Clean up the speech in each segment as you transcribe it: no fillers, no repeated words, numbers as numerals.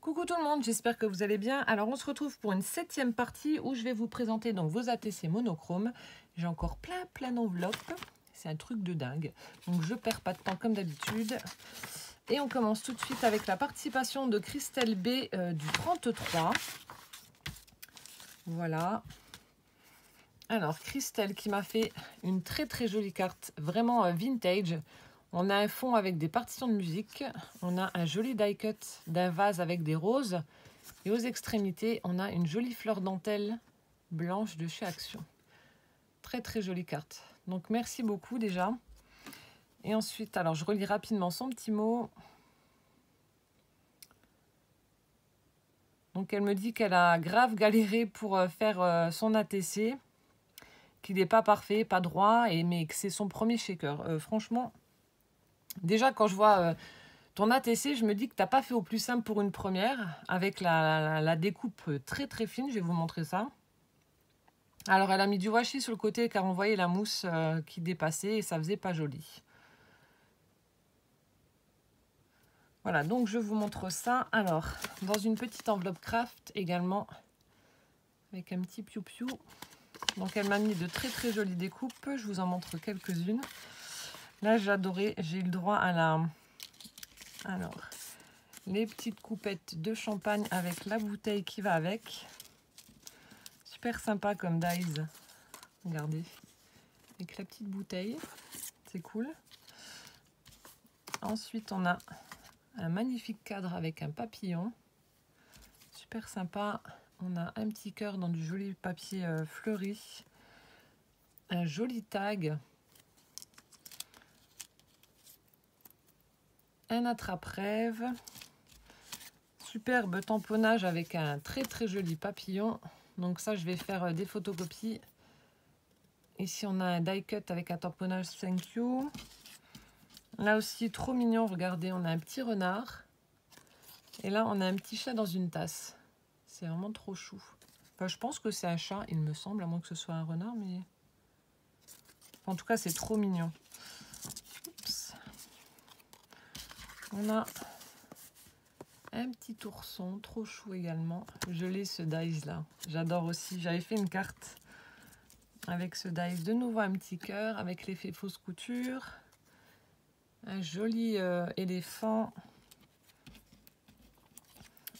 Coucou tout le monde, j'espère que vous allez bien. Alors on se retrouve pour une 7e partie où je vais vous présenter donc vos ATC monochromes. J'ai encore plein d'enveloppes, c'est un truc de dingue. Donc je perds pas de temps comme d'habitude. Et on commence tout de suite avec la participation de Christelle B du 33. Voilà. Alors Christelle qui m'a fait une très jolie carte, vraiment vintage. On a un fond avec des partitions de musique, on a un joli die cut d'un vase avec des roses et aux extrémités on a une jolie fleur dentelle blanche de chez Action. Très jolie carte. Donc merci beaucoup déjà. Et ensuite, alors je relis rapidement son petit mot. Donc elle me dit qu'elle a grave galéré pour faire son ATC, qu'il n'est pas parfait, pas droit, mais que c'est son premier shaker. Franchement, déjà quand je vois ton ATC, je me dis que tu n'as pas fait au plus simple pour une première, avec la découpe très fine, je vais vous montrer ça. Alors elle a mis du washi sur le côté car on voyait la mousse qui dépassait et ça faisait pas joli. Voilà, donc je vous montre ça. Alors, dans une petite enveloppe craft également, avec un petit piou-piou. Donc elle m'a mis de très jolies découpes, je vous en montre quelques-unes. Là j'adorais, j'ai eu le droit à la... Alors, les petites coupettes de champagne avec la bouteille qui va avec. Super sympa comme dies. Regardez. Avec la petite bouteille. C'est cool. Ensuite, on a un magnifique cadre avec un papillon. Super sympa. On a un petit cœur dans du joli papier fleuri. Un joli tag. Un attrape-rêve. Superbe tamponnage avec un très joli papillon. Donc ça, je vais faire des photocopies. Ici, on a un die cut avec un tamponnage thank you. Là aussi, trop mignon. Regardez, on a un petit renard. Et là, on a un petit chat dans une tasse. C'est vraiment trop chou. Enfin, je pense que c'est un chat, il me semble, à moins que ce soit un renard. Mais en tout cas, c'est trop mignon. Oups. On a un petit ourson, trop chou également. Je l'ai ce dies là. J'adore aussi. J'avais fait une carte avec ce dies. De nouveau un petit cœur avec l'effet fausse couture. Un joli éléphant.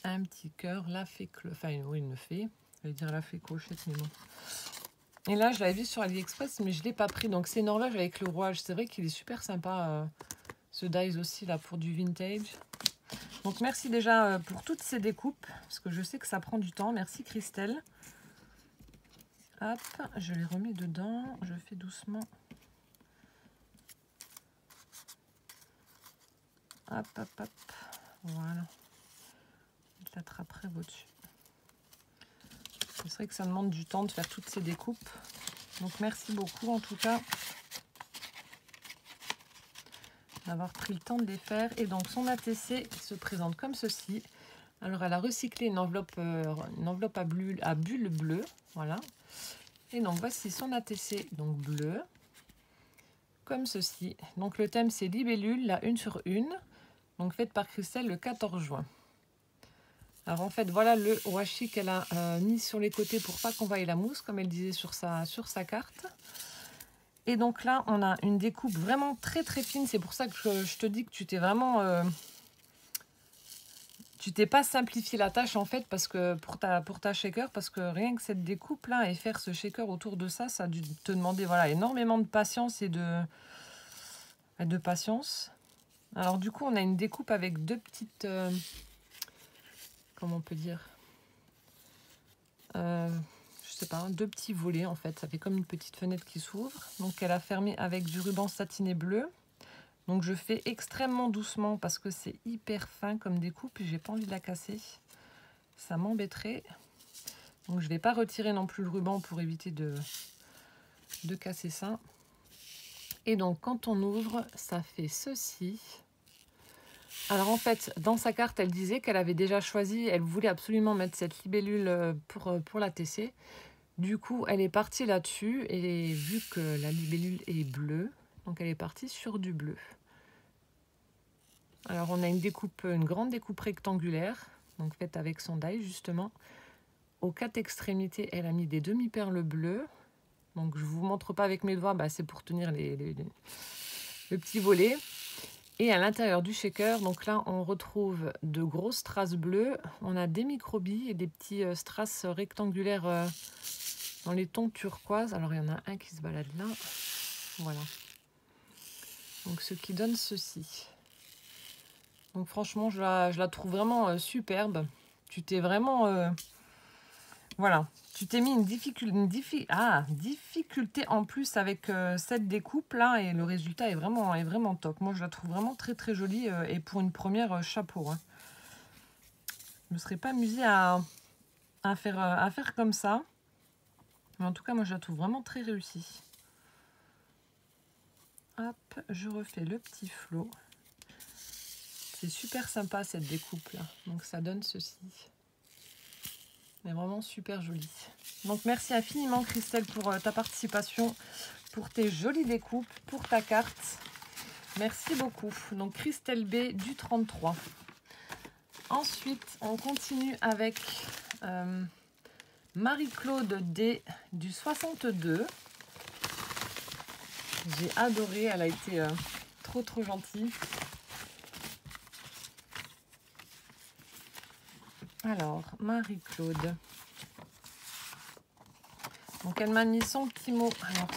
Un petit cœur. La fée enfin oui, une fée. Je vais dire la fée clochette, mais bon. Et là, je l'avais vu sur AliExpress, mais je ne l'ai pas pris. Donc c'est une horloge avec le rouage. C'est vrai qu'il est super sympa. Ce dies aussi là pour du vintage. Donc merci déjà pour toutes ces découpes, parce que je sais que ça prend du temps. Merci Christelle. Hop, je les remets dedans. Je fais doucement. Hop. Voilà. Je l'attraperai au-dessus. C'est vrai que ça demande du temps de faire toutes ces découpes. Donc merci beaucoup en tout cas d'avoir pris le temps de les faire. Et donc son ATC se présente comme ceci. Alors elle a recyclé une enveloppe à bulle bleue. Voilà. Et donc voici son ATC donc bleu. Comme ceci. Donc le thème c'est libellule, la 1/1. Donc faite par Christelle le 14 juin. Alors en fait voilà le washi qu'elle a mis sur les côtés pour pas qu'on voie la mousse comme elle disait sur sa carte. Et donc là on a une découpe vraiment très fine. C'est pour ça que je te dis que tu t'es vraiment... tu t'es pas simplifié la tâche en fait parce que pour ta shaker, parce que rien que cette découpe là et faire ce shaker autour de ça, ça a dû te demander voilà, énormément de patience et de patience. Alors du coup on a une découpe avec deux petites... comment on peut dire, je sais pas, deux petits volets en fait, ça fait comme une petite fenêtre qui s'ouvre. Donc elle a fermé avec du ruban satiné bleu. Donc je fais extrêmement doucement parce que c'est hyper fin comme découpe et j'ai pas envie de la casser, ça m'embêterait. Donc je vais pas retirer non plus le ruban pour éviter de casser ça. Et donc quand on ouvre, ça fait ceci. Alors en fait, dans sa carte, elle disait qu'elle avait déjà choisi, elle voulait absolument mettre cette libellule pour la TC. Du coup, elle est partie là-dessus et vu que la libellule est bleue, donc elle est partie sur du bleu. Alors on a une grande découpe rectangulaire. donc faite avec son die justement. Aux 4 extrémités, elle a mis des demi-perles bleues. Donc je ne vous montre pas avec mes doigts, c'est pour tenir le petit volet. Et à l'intérieur du shaker, donc là on retrouve de grosses strass bleues. On a des microbilles et des petits strass rectangulaires dans les tons turquoise. Alors il y en a un qui se balade là. Voilà. Donc ce qui donne ceci. Donc franchement je la trouve vraiment superbe. Tu t'es vraiment... voilà. Tu t'es mis une difficulté en plus avec cette découpe là et le résultat est vraiment top. Moi je la trouve vraiment très jolie et pour une première chapeau. Hein. Je ne me serais pas amusée à faire comme ça. Mais en tout cas moi je la trouve vraiment très réussie. Hop, je refais le petit flot. C'est super sympa cette découpe là. Donc ça donne ceci. Mais vraiment super joli. Donc merci infiniment Christelle pour ta participation, pour tes jolies découpes, pour ta carte. Merci beaucoup. Donc Christelle B du 33. Ensuite, on continue avec Marie-Claude D du 62. J'ai adoré, elle a été trop gentille. Alors, Marie-Claude. Donc, elle m'a mis son petit mot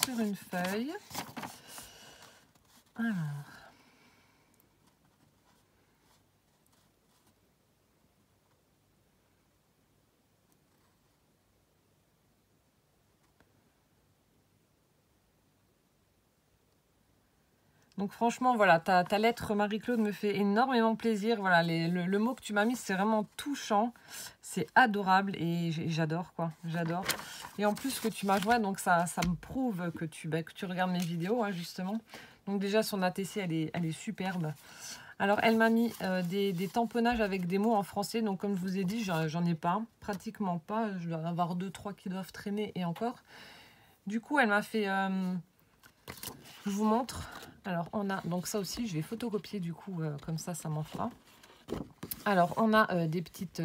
sur une feuille. Alors. Donc franchement, voilà, ta lettre Marie-Claude me fait énormément plaisir. Voilà, le mot que tu m'as mis, c'est vraiment touchant. C'est adorable et j'adore, quoi. J'adore. Et en plus, que tu m'as joint, donc ça me prouve que tu regardes mes vidéos, hein, justement. Donc déjà, son ATC, elle est superbe. Alors, elle m'a mis des tamponnages avec des mots en français. Donc, comme je vous ai dit, j'en ai pas, pratiquement pas. Je dois en avoir 2-3 qui doivent traîner et encore. Du coup, elle m'a fait... je vous montre. Alors, on a... Donc, ça aussi, je vais photocopier, du coup, comme ça m'en fera. Alors, on a des petites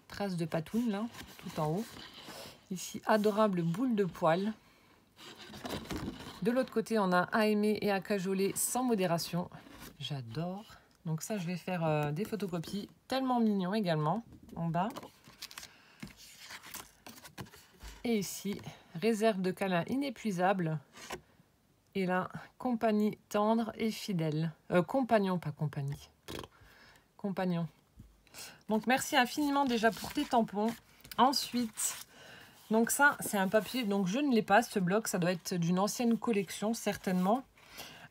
traces de patounes, là, tout en haut. Ici, adorable boule de poil. De l'autre côté, on a à aimer et à cajoler sans modération. J'adore. Donc ça, je vais faire des photocopies. Tellement mignon également, en bas. Et ici, réserve de câlin inépuisable. Et là, compagnie tendre et fidèle. Compagnon, pas compagnie. Compagnon. Donc, merci infiniment déjà pour tes tampons. Ensuite, donc ça, c'est un papier. Donc, je ne l'ai pas, ce bloc. Ça doit être d'une ancienne collection, certainement.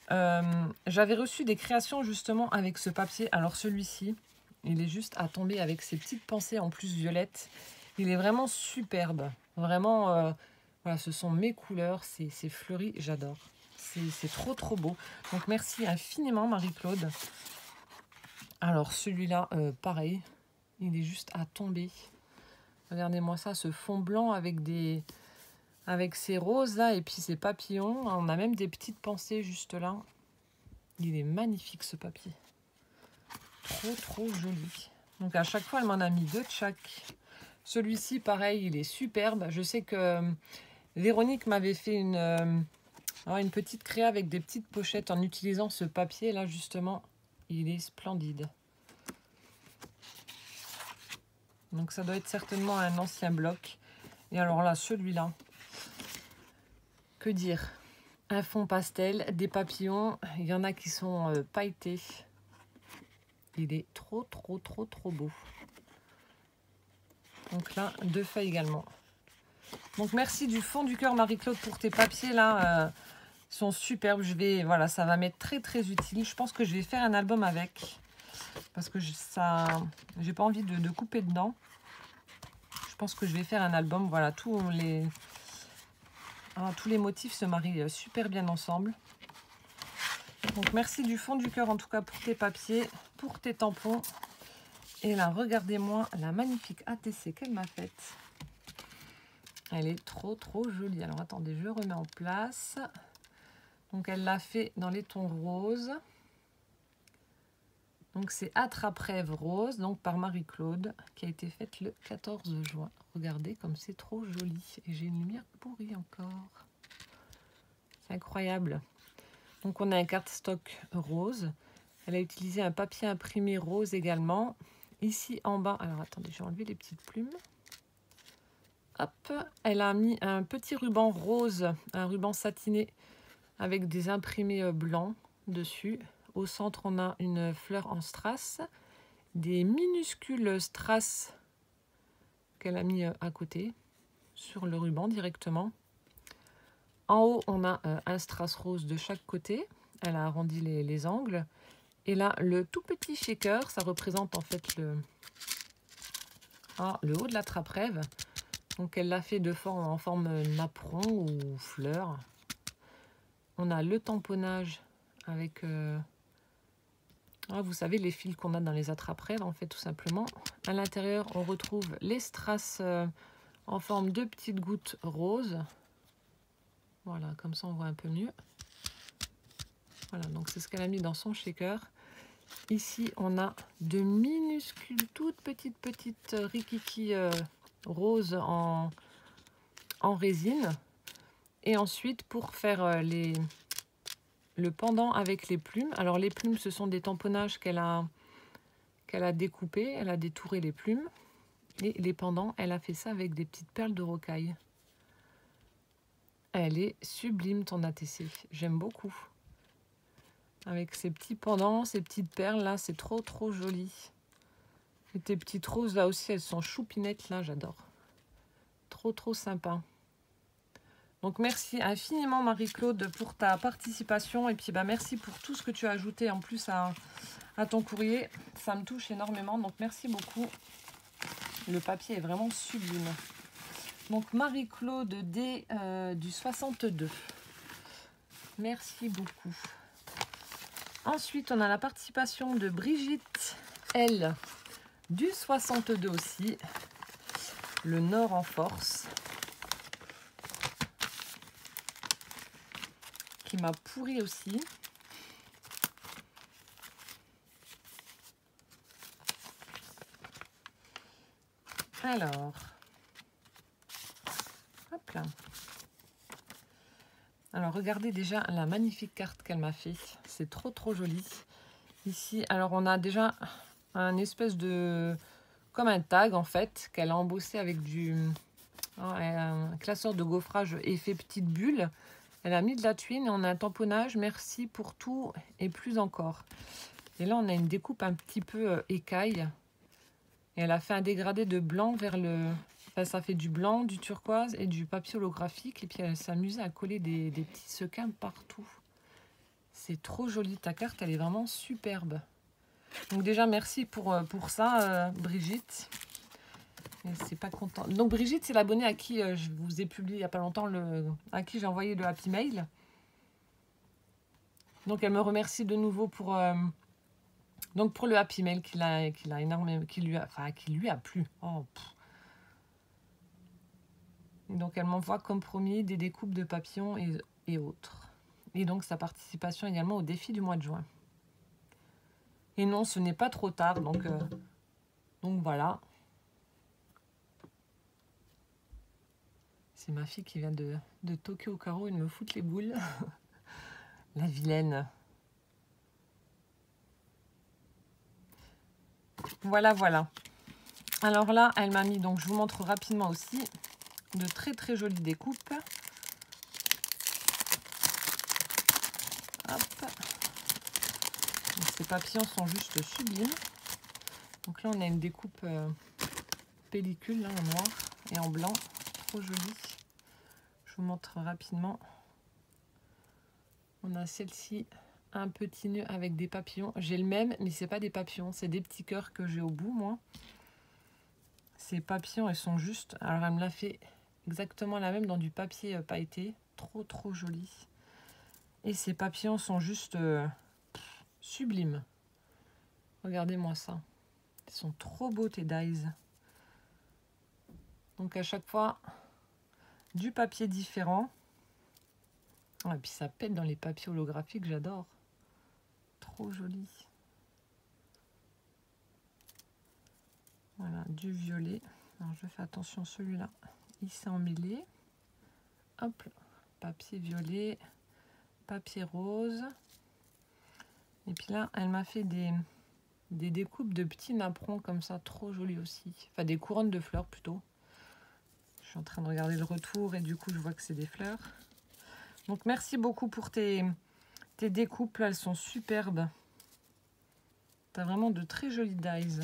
J'avais reçu des créations, justement, avec ce papier. Alors, celui-ci, il est juste à tomber avec ses petites pensées en plus violettes. Il est vraiment superbe. Vraiment, voilà, ce sont mes couleurs. C'est fleuri, j'adore. C'est trop beau. Donc merci infiniment Marie-Claude. Alors celui-là, pareil, il est juste à tomber. Regardez-moi ça, ce fond blanc avec ces roses là et puis ces papillons. On a même des petites pensées juste là. Il est magnifique ce papier. Trop joli. Donc à chaque fois, elle m'en a mis 2 de chaque. Celui-ci, pareil, il est superbe. Je sais que Véronique m'avait fait une petite créa avec des petites pochettes en utilisant ce papier là justement. Il est splendide. Donc ça doit être certainement un ancien bloc. Et alors là, celui-là, que dire? Un fond pastel, des papillons. Il y en a qui sont pailletés. Il est trop beau. Donc là, 2 feuilles également. Donc merci du fond du cœur Marie-Claude pour tes papiers là. Ils sont superbes. Voilà, ça va m'être très utile. Je pense que je vais faire un album avec. Parce que j'ai pas envie de couper dedans. Je pense que je vais faire un album. Voilà, tous les motifs se marient super bien ensemble. Donc merci du fond du cœur en tout cas pour tes papiers, pour tes tampons. Et là, regardez-moi la magnifique ATC qu'elle m'a faite. Elle est trop jolie. Alors attendez, je remets en place. Donc elle l'a fait dans les tons roses. Donc c'est Attrape-Rêve Rose, donc par Marie-Claude, qui a été faite le 14 juin. Regardez comme c'est trop joli. Et j'ai une lumière pourrie encore. C'est incroyable. Donc on a un cardstock rose. Elle a utilisé un papier imprimé rose également. Ici en bas, alors attendez, je vais enlever les petites plumes. Hop, elle a mis un petit ruban rose, un ruban satiné avec des imprimés blancs dessus. Au centre, on a une fleur en strass, des minuscules strass qu'elle a mis à côté, sur le ruban directement. En haut, on a un strass rose de chaque côté. Elle a arrondi les angles. Et là, le tout petit shaker, ça représente en fait le haut de la trappe-rêve. Donc, elle l'a fait en forme napperon ou fleur. On a le tamponnage avec, vous savez, les fils qu'on a dans les attrape-rêves, en fait, tout simplement. À l'intérieur, on retrouve les strass en forme de petites gouttes roses. Voilà, comme ça, on voit un peu mieux. Voilà, donc c'est ce qu'elle a mis dans son shaker. Ici, on a de minuscules, toutes petites rikiki roses en résine. Et ensuite, pour faire le pendant avec les plumes. Alors, les plumes, ce sont des tamponnages qu'elle a découpés. Elle a détouré les plumes. Et les pendants, elle a fait ça avec des petites perles de rocaille. Elle est sublime, ton ATC. J'aime beaucoup. Avec ces petits pendants, ces petites perles, là, c'est trop joli. Et tes petites roses, là aussi, elles sont choupinettes, là, j'adore. Trop sympa. Donc, merci infiniment, Marie-Claude, pour ta participation. Et puis, merci pour tout ce que tu as ajouté en plus à ton courrier. Ça me touche énormément, donc merci beaucoup. Le papier est vraiment sublime. Donc, Marie-Claude D du 62. Merci beaucoup. Ensuite, on a la participation de Brigitte L du 62 aussi. Le Nord en force. Qui m'a pourri aussi. Alors, hop là. Alors, regardez déjà la magnifique carte qu'elle m'a fait. C'est trop joli. Ici, alors on a déjà un espèce de... comme un tag en fait, qu'elle a embossé avec un classeur de gaufrage effet petite bulle. Elle a mis de la tuile et on a un tamponnage. Merci pour tout et plus encore. Et là, on a une découpe un petit peu écaille. Et elle a fait un dégradé de blanc vers le... Enfin, ça fait du blanc, du turquoise et du papier holographique. Et puis, elle s'amusait à coller des petits sequins partout. C'est trop joli. Ta carte, elle est vraiment superbe. Donc déjà, merci pour ça, Brigitte. C'est pas content. Donc Brigitte, c'est l'abonnée à qui je vous ai publié il n'y a pas longtemps, à qui j'ai envoyé le Happy Mail. Donc elle me remercie de nouveau pour le Happy Mail qui lui a plu. Oh, et donc elle m'envoie comme promis des découpes de papillons et autres. Et donc sa participation également au défi du mois de juin. Et non, ce n'est pas trop tard, donc voilà. C'est ma fille qui vient de toquer au carreau et de me foutre les boules. La vilaine. Voilà. Alors là, elle m'a mis, donc je vous montre rapidement aussi, de très jolies découpes. Hop. Donc, ces papillons sont juste sublimes. Donc là, on a une découpe pellicule là, en noir et en blanc. Trop jolie. Je vous montre rapidement. On a celle-ci, un petit nœud avec des papillons. J'ai le même, mais c'est pas des papillons, c'est des petits cœurs que j'ai au bout, moi. Ces papillons, ils sont juste... Alors, elle me l'a fait exactement la même dans du papier pailleté. Trop joli. Et ces papillons sont juste sublimes. Regardez-moi ça. Ils sont trop beaux, tes dies. Donc, à chaque fois, du papier différent. Et puis, ça pète dans les papiers holographiques, j'adore. Trop joli. du violet. Alors, je fais attention, celui-là, il s'est emmêlé. Hop, papier violet, papier rose. Et puis là, elle m'a fait des découpes de petits napperons comme ça, trop jolis aussi. Enfin, des couronnes de fleurs plutôt. Je suis en train de regarder le retour et du coup, je vois que c'est des fleurs. Donc, merci beaucoup pour tes découpes. Là, elles sont superbes. Tu as vraiment de très jolies dies.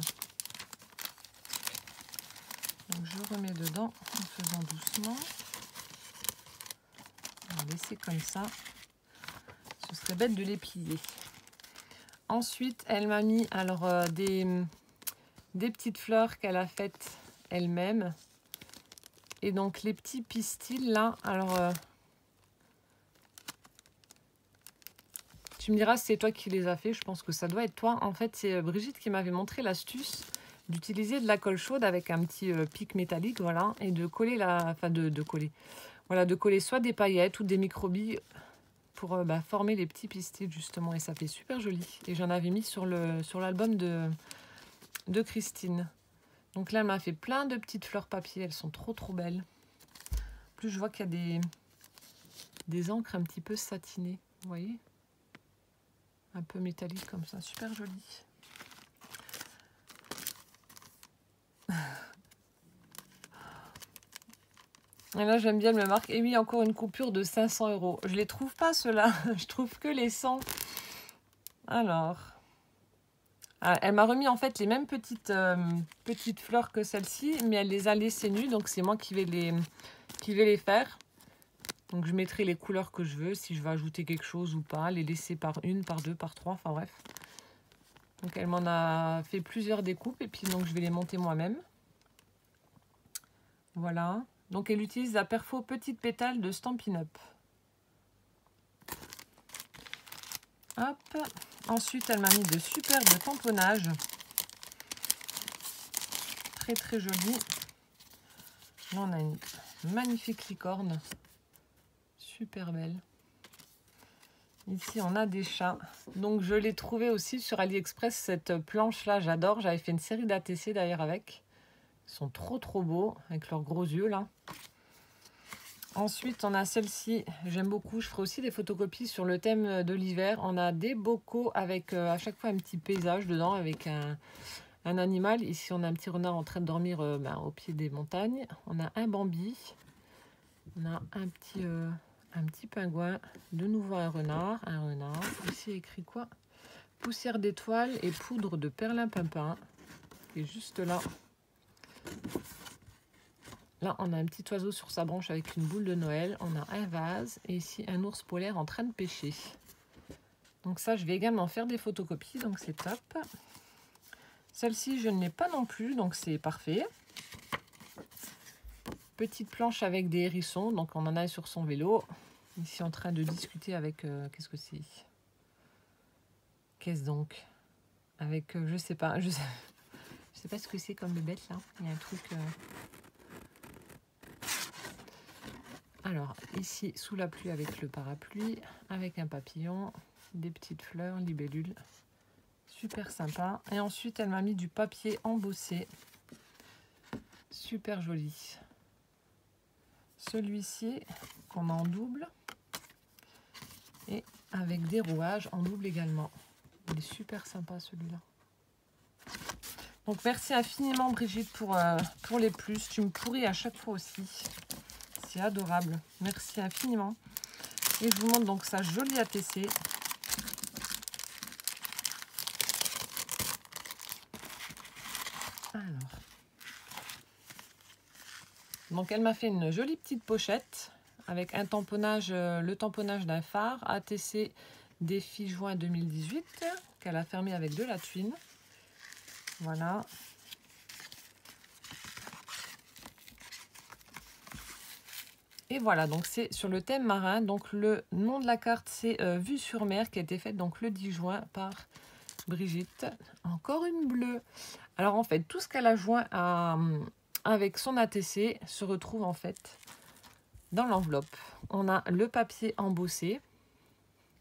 Donc, je remets dedans en faisant doucement. On va laisser comme ça. Ce serait bête de les plier. Ensuite, elle m'a mis alors des petites fleurs qu'elle a faites elle-même. Et donc, les petits pistils là, alors... tu me diras si c'est toi qui les as fait, je pense que ça doit être toi. En fait, c'est Brigitte qui m'avait montré l'astuce d'utiliser de la colle chaude avec un petit pic métallique, voilà, et de coller de coller. Voilà, de coller soit des paillettes ou des microbilles pour former les petits pistils justement, et ça fait super joli. Et j'en avais mis sur l'album de Christine. Donc là, elle m'a fait plein de petites fleurs papier, elles sont trop belles. En plus, je vois qu'il y a des encres un petit peu satinées, vous voyez, un peu métallique comme ça, super joli. Et là, j'aime bien, elle me marque. Et oui, encore une coupure de 500 €. Je les trouve pas, ceux-là. Je trouve que les 100. Alors. Ah, elle m'a remis en fait les mêmes petites fleurs que celle-ci, mais elle les a laissées nues. Donc, c'est moi qui vais les faire. Donc, je mettrai les couleurs que je veux, si je veux ajouter quelque chose ou pas. Les laisser par une, par deux, par trois. Enfin, bref. Donc, elle m'en a fait plusieurs découpes. Et puis, donc, je vais les monter moi-même. Voilà. Donc, elle utilise la Perfo Petite Pétale de Stampin' Up. Hop. Ensuite, elle m'a mis de superbes tamponnages. Très joli. Là, on a une magnifique licorne. Super belle. Ici, on a des chats. Donc, je l'ai trouvé aussi sur AliExpress, cette planche-là. J'adore. J'avais fait une série d'ATC d'ailleurs avec. Ils sont trop beaux, avec leurs gros yeux là. Ensuite, on a celle-ci, j'aime beaucoup. Je ferai aussi des photocopies sur le thème de l'hiver. On a des bocaux avec à chaque fois un petit paysage dedans, avec un animal. Ici, on a un petit renard en train de dormir au pied des montagnes. On a un Bambi. On a un petit pingouin. De nouveau un renard. Ici, écrit quoi? Poussière d'étoiles et poudre de perlimpinpin. Qui est juste là. Là, on a un petit oiseau sur sa branche avec une boule de Noël. On a un vase et ici un ours polaire en train de pêcher. Donc ça, je vais également faire des photocopies, donc c'est top. Celle-ci, je ne l'ai pas non plus, donc c'est parfait. Petite planche avec des hérissons, donc on en a sur son vélo. Ici, en train de discuter avec... qu'est-ce que c'est? Qu'est-ce donc? Avec, je sais pas, je sais pas ce que c'est comme bête là. Il y a un truc... Alors, ici, sous la pluie avec le parapluie, avec un papillon, des petites fleurs, libellules. Super sympa. Et ensuite, elle m'a mis du papier embossé. Super joli. Celui-ci, qu'on a en double. Et avec des rouages en double également. Il est super sympa, celui-là. Donc, merci infiniment, Brigitte, pour les plus. Tu me pourris à chaque fois aussi. C'est adorable. Merci infiniment. Et je vous montre donc sa jolie ATC. Alors. Donc elle m'a fait une jolie petite pochette avec un tamponnage, le tamponnage d'un phare ATC Défi Juin 2018 qu'elle a fermé avec de la tuile. Voilà. Et voilà, donc c'est sur le thème marin. Donc le nom de la carte, c'est Vue sur mer, qui a été faite donc le 10 juin par Brigitte. Encore une bleue. Alors en fait, tout ce qu'elle a joint avec son ATC se retrouve en fait dans l'enveloppe. On a le papier embossé.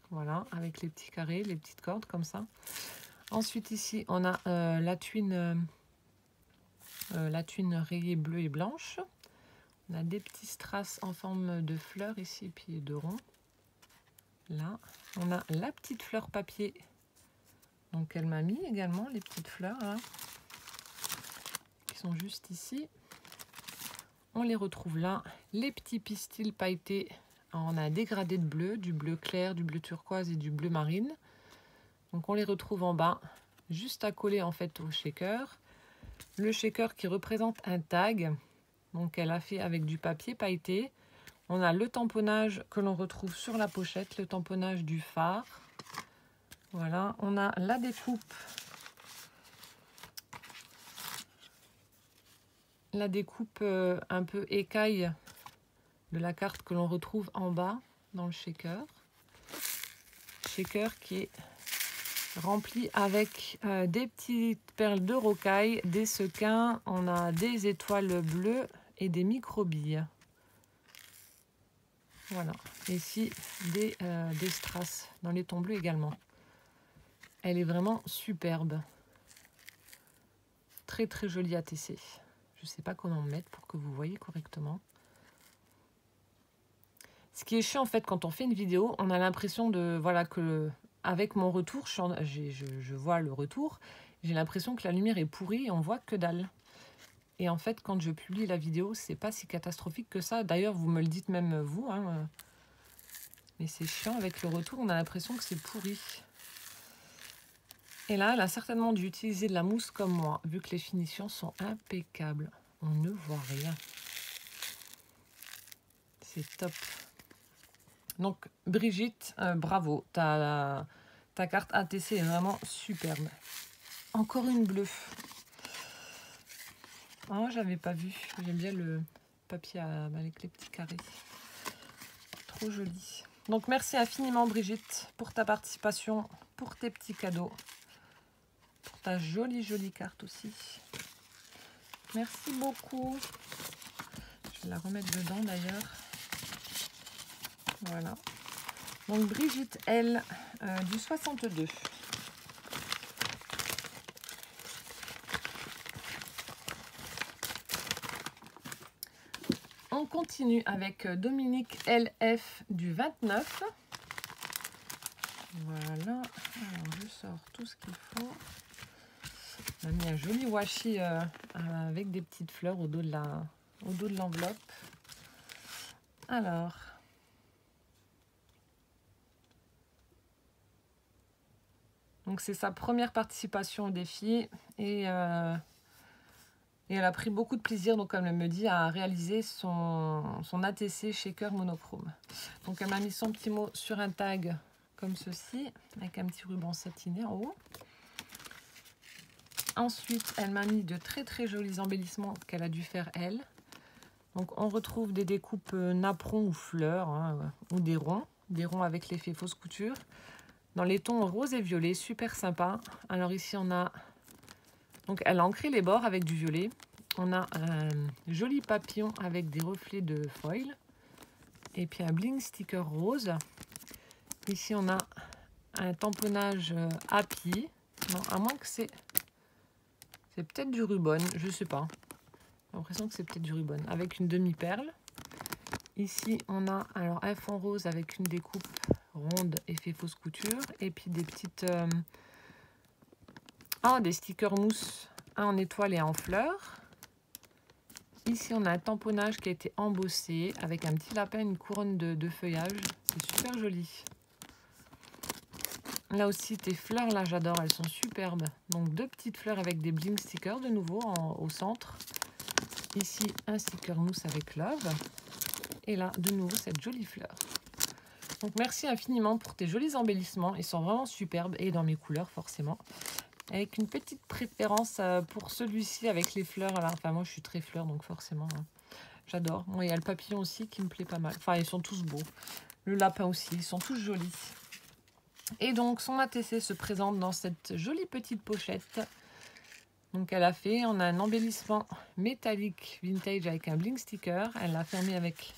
Voilà, avec les petits carrés, les petites cordes comme ça. Ensuite ici, on a la tuile la tuile rayée bleue et blanche. On a des petits strass en forme de fleurs ici et puis de rond. Là, on a la petite fleur papier. Donc elle m'a mis également les petites fleurs là, qui sont juste ici. On les retrouve là. Les petits pistils pailletés. On a un dégradé de bleu, du bleu clair, du bleu turquoise et du bleu marine. Donc on les retrouve en bas, juste à coller en fait au shaker. Le shaker qui représente un tag. Donc elle a fait avec du papier pailleté. On a le tamponnage que l'on retrouve sur la pochette, le tamponnage du phare. Voilà, on a la découpe. La découpe un peu écaille de la carte que l'on retrouve en bas dans le shaker. Shaker qui est rempli avec des petites perles de rocaille, des sequins, on a des étoiles bleues et des microbilles. Voilà, ici des strass dans les tons bleus également. Elle est vraiment superbe. Très très jolie à tesser. Je ne sais pas comment mettre pour que vous voyez correctement. Ce qui est chiant en fait quand on fait une vidéo, on a l'impression de voilà que avec mon retour, je vois le retour, j'ai l'impression que la lumière est pourrie et on voit que dalle. Et en fait, quand je publie la vidéo, c'est pas si catastrophique que ça. D'ailleurs, vous me le dites même vous, hein. Mais c'est chiant avec le retour, on a l'impression que c'est pourri. Et là, elle a certainement dû utiliser de la mousse comme moi, vu que les finitions sont impeccables. On ne voit rien. C'est top. Donc, Brigitte, bravo. Ta carte ATC est vraiment superbe. Encore une bleue. Ah, j'avais pas vu. J'aime bien le papier avec les petits carrés. Trop joli. Donc, merci infiniment, Brigitte, pour ta participation, pour tes petits cadeaux, pour ta jolie carte aussi. Merci beaucoup. Je vais la remettre dedans, d'ailleurs. Voilà. Donc, Brigitte, elle, du 62. On continue avec Dominique LF du 29. Voilà. Alors, je sors tout ce qu'il faut. On a mis un joli washi avec des petites fleurs au dos de l'enveloppe. Alors. Donc, c'est sa première participation au défi. Et elle a pris beaucoup de plaisir, donc comme elle me dit, à réaliser son ATC shaker monochrome. Donc elle m'a mis son petit mot sur un tag comme ceci, avec un petit ruban satiné en haut. Ensuite, elle m'a mis de très très jolis embellissements qu'elle a dû faire elle. Donc on retrouve des découpes napperons ou fleurs, hein, ou des ronds avec l'effet fausse couture. Dans les tons rose et violet, super sympa. Alors ici on a... Donc elle a ancré les bords avec du violet. On a un joli papillon avec des reflets de foil. Et puis un bling sticker rose. Ici on a un tamponnage happy. Non, à moins que c'est peut-être du ruban, je sais pas. J'ai l'impression que c'est peut-être du ruban. Avec une demi-perle. Ici on a alors un fond rose avec une découpe ronde effet fausse couture. Et puis des petites... des stickers mousse. Un en étoile et en fleurs. Ici, on a un tamponnage qui a été embossé avec un petit lapin, une couronne de feuillage. C'est super joli. Là aussi, tes fleurs, là, j'adore. Elles sont superbes. Donc, deux petites fleurs avec des bling stickers de nouveau au centre. Ici, un sticker mousse avec love. Et là, de nouveau, cette jolie fleur. Donc, merci infiniment pour tes jolis embellissements. Ils sont vraiment superbes et dans mes couleurs, forcément. Avec une petite préférence pour celui-ci avec les fleurs. Là. Enfin, moi, je suis très fleur, donc forcément, hein, j'adore. Bon, il y a le papillon aussi qui me plaît pas mal. Enfin, ils sont tous beaux. Le lapin aussi, ils sont tous jolis. Et donc, son ATC se présente dans cette jolie petite pochette. Donc, elle a fait, on a un embellissement métallique vintage avec un bling sticker. Elle l'a fermé avec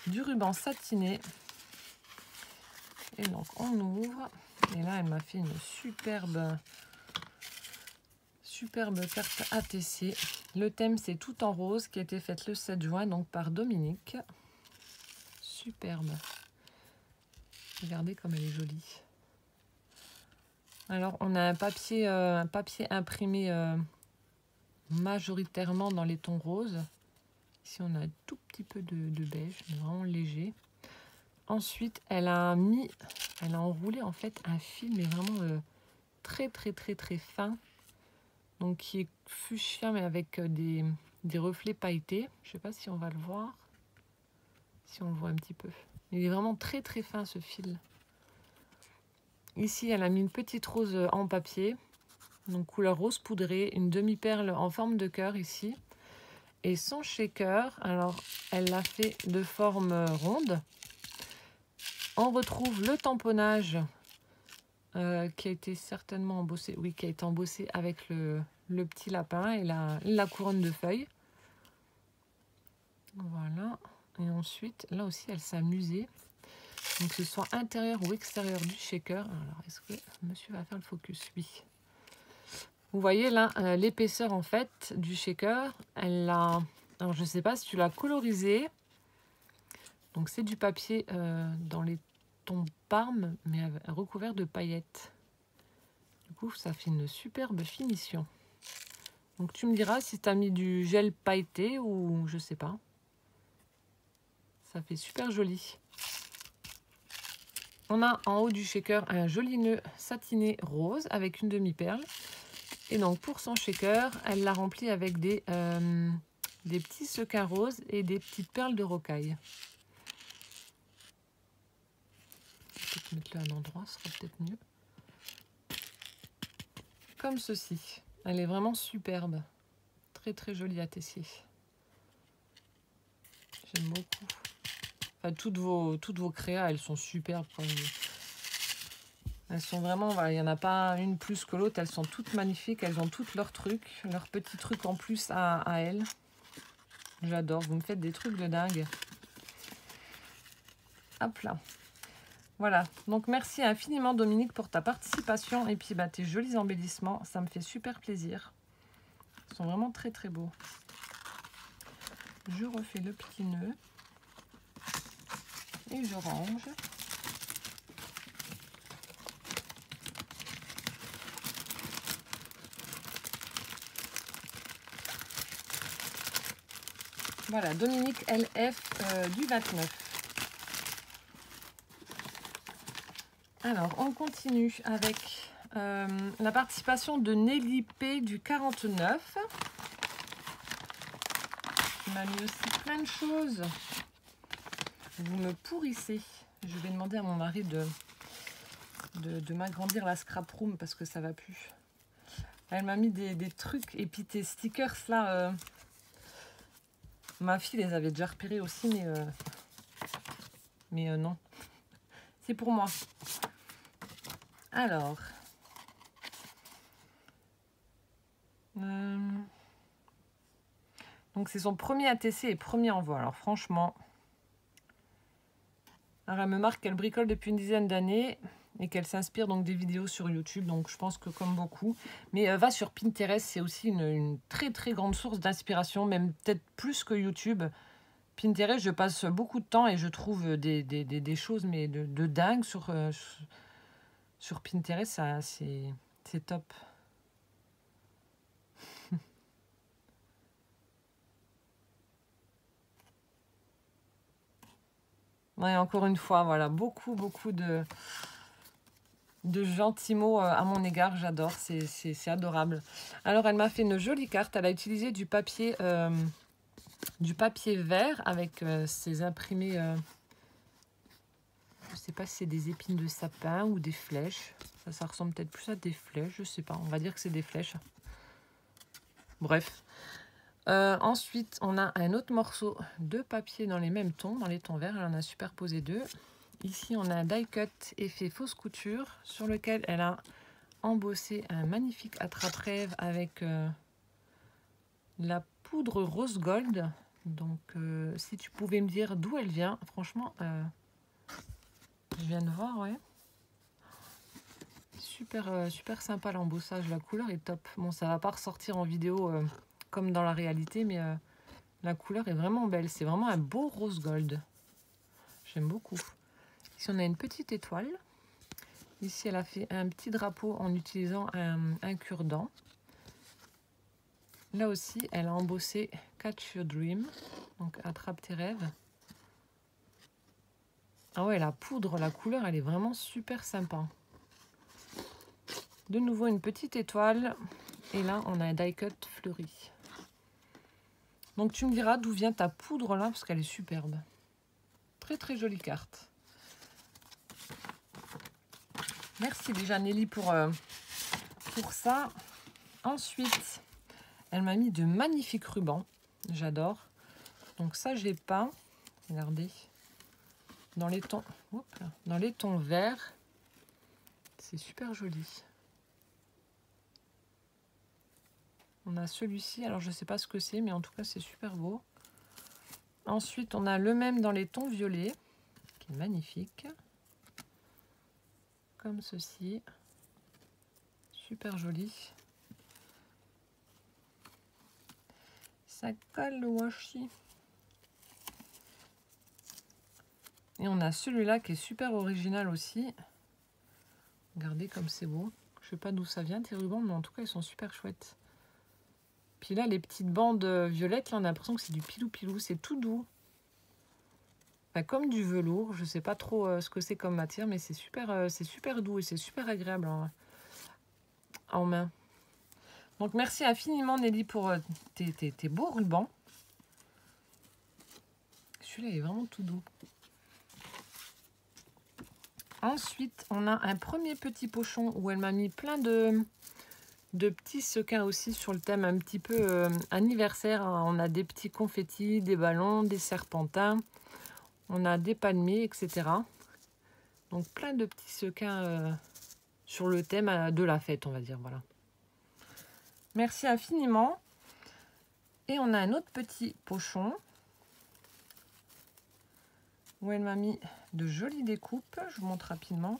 du ruban satiné. Et donc, on ouvre. Et là, elle m'a fait une superbe Superbe carte ATC. Le thème, c'est Tout en rose, qui a été faite le 7 juin, donc par Dominique. Superbe. Regardez comme elle est jolie. Alors, on a un papier imprimé majoritairement dans les tons roses. Ici, on a un tout petit peu de beige, mais vraiment léger. Ensuite, elle a enroulé en fait un fil, mais vraiment très fin. Donc, qui est fuchsia, mais avec des reflets pailletés. Je ne sais pas si on va le voir. Si on le voit un petit peu. Il est vraiment très fin, ce fil. Ici, elle a mis une petite rose en papier. Donc, couleur rose poudrée. Une demi-perle en forme de cœur ici. Et son shaker, alors, elle l'a fait de forme ronde. On retrouve le tamponnage qui a été certainement embossé. Oui, qui a été embossé avec le petit lapin et la couronne de feuilles. Voilà. Et ensuite, là aussi, elle s'est amusée. Donc, que ce soit intérieur ou extérieur du shaker. Alors, est-ce que monsieur va faire le focus? Oui. Vous voyez là, l'épaisseur en fait du shaker, elle a... Alors, je ne sais pas si tu l'as colorisé. Donc, c'est du papier dans les tons parme, mais recouvert de paillettes. Du coup, ça fait une superbe finition. Donc, tu me diras si tu as mis du gel pailleté ou je sais pas. Ça fait super joli. On a en haut du shaker un joli nœud satiné rose avec une demi-perle. Et donc, pour son shaker, elle l'a rempli avec des petits sequins roses et des petites perles de rocaille. Je vais peut-être mettre là un endroit, ce sera peut-être mieux. Comme ceci. Elle est vraiment superbe. Très jolie à tesser. J'aime beaucoup. Enfin, toutes vos créas, elles sont superbes. Elles sont vraiment, voilà, il n'y en a pas une plus que l'autre. Elles sont toutes magnifiques. Elles ont toutes leurs trucs. Leurs petits trucs en plus à elles. J'adore. Vous me faites des trucs de dingue. Hop là. Voilà. Donc, merci infiniment, Dominique, pour ta participation. Et puis, bah, tes jolis embellissements. Ça me fait super plaisir. Ils sont vraiment très beaux. Je refais le petit nœud. Et je range. Voilà, Dominique LF du 29. Alors, on continue avec la participation de Nelly P du 49. Il m'a mis aussi plein de choses. Vous me pourrissez. Je vais demander à mon mari de m'agrandir la scrap room parce que ça va plus. Elle m'a mis des trucs et puis tes stickers là. Ma fille les avait déjà repérés aussi, mais non. C'est pour moi. Alors. Donc c'est son premier ATC et premier envoi. Alors franchement. Alors elle me marque qu'elle bricole depuis une dizaine d'années et qu'elle s'inspire donc des vidéos sur YouTube. Donc je pense que comme beaucoup. Mais va sur Pinterest, c'est aussi une très grande source d'inspiration, même peut-être plus que YouTube. Pinterest, je passe beaucoup de temps et je trouve des choses mais de dingue sur Pinterest. C'est top. Ouais, encore une fois, voilà, beaucoup de gentils mots à mon égard. J'adore, c'est adorable. Alors, elle m'a fait une jolie carte. Elle a utilisé du papier vert avec ses imprimés. Je ne sais pas si c'est des épines de sapin ou des flèches. Ça ressemble peut-être plus à des flèches. Je ne sais pas. On va dire que c'est des flèches. Bref. Ensuite, on a un autre morceau de papier dans les mêmes tons, dans les tons verts. Elle en a superposé deux. Ici, on a un die cut effet fausse couture sur lequel elle a embossé un magnifique attrape-rêve avec la poudre rose gold. Donc, si tu pouvais me dire d'où elle vient, franchement, je viens de voir, ouais. super, super sympa l'embossage. La couleur est top. Bon, ça va pas ressortir en vidéo comme dans la réalité, mais la couleur est vraiment belle. C'est vraiment un beau rose gold. J'aime beaucoup. Ici, on a une petite étoile. Ici, elle a fait un petit drapeau en utilisant un cure-dent. Là aussi, elle a embossé Catch Your Dream, donc attrape tes rêves. Ah ouais, la poudre, la couleur, elle est vraiment super sympa. De nouveau, une petite étoile. Et là, on a un die cut fleuri. Donc, tu me diras d'où vient ta poudre là, parce qu'elle est superbe. Très, très jolie carte. Merci déjà Nelly pour ça. Ensuite, elle m'a mis de magnifiques rubans. J'adore. Donc ça, j'ai peint. Regardez. Dans les tons verts. C'est super joli. On a celui-ci. Alors, je ne sais pas ce que c'est, mais en tout cas, c'est super beau. Ensuite, on a le même dans les tons violets, qui est magnifique. Comme ceci. Super joli. Ça colle le washi. Et on a celui-là qui est super original aussi. Regardez comme c'est beau. Je sais pas d'où ça vient tes rubans, mais en tout cas ils sont super chouettes. Puis là les petites bandes violettes, là on a l'impression que c'est du pilou-pilou. C'est tout doux. Enfin, comme du velours. Je sais pas trop ce que c'est comme matière, mais c'est super doux et c'est super agréable en main. Donc merci infiniment Nelly pour tes beaux rubans. Celui-là est vraiment tout doux. Ensuite, on a un premier petit pochon où elle m'a mis plein de petits sequins aussi sur le thème un petit peu anniversaire. On a des petits confettis, des ballons, des serpentins, on a des palmiers, etc. Donc plein de petits sequins sur le thème de la fête, on va dire. Voilà. Merci infiniment. Et on a un autre petit pochon où elle m'a mis de jolies découpes. Je vous montre rapidement.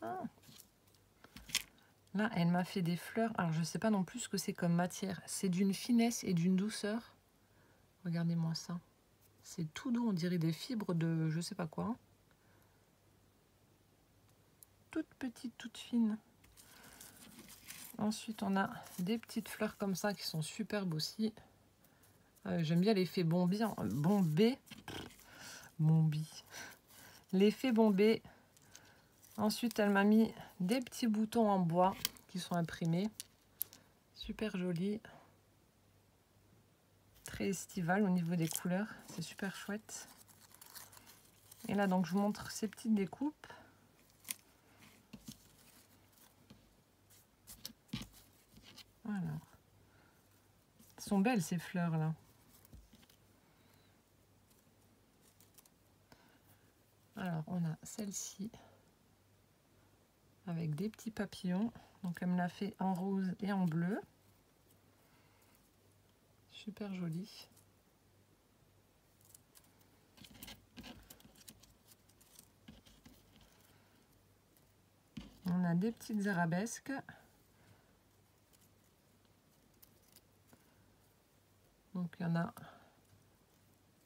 Ah. Là, elle m'a fait des fleurs. Alors, je ne sais pas non plus ce que c'est comme matière. C'est d'une finesse et d'une douceur. Regardez-moi ça. C'est tout doux. On dirait des fibres de je ne sais pas quoi. Toutes petites, toutes fines. Ensuite, on a des petites fleurs comme ça qui sont superbes aussi. J'aime bien l'effet bombé. L'effet bombé. Ensuite, elle m'a mis des petits boutons en bois qui sont imprimés. Super joli. Très estival au niveau des couleurs. C'est super chouette. Et là, donc, je vous montre ces petites découpes. Alors. Elles sont belles, ces fleurs-là. Alors, on a celle-ci. Avec des petits papillons. Donc elle me l'a fait en rose et en bleu. Super joli. On a des petites arabesques. Donc il y en a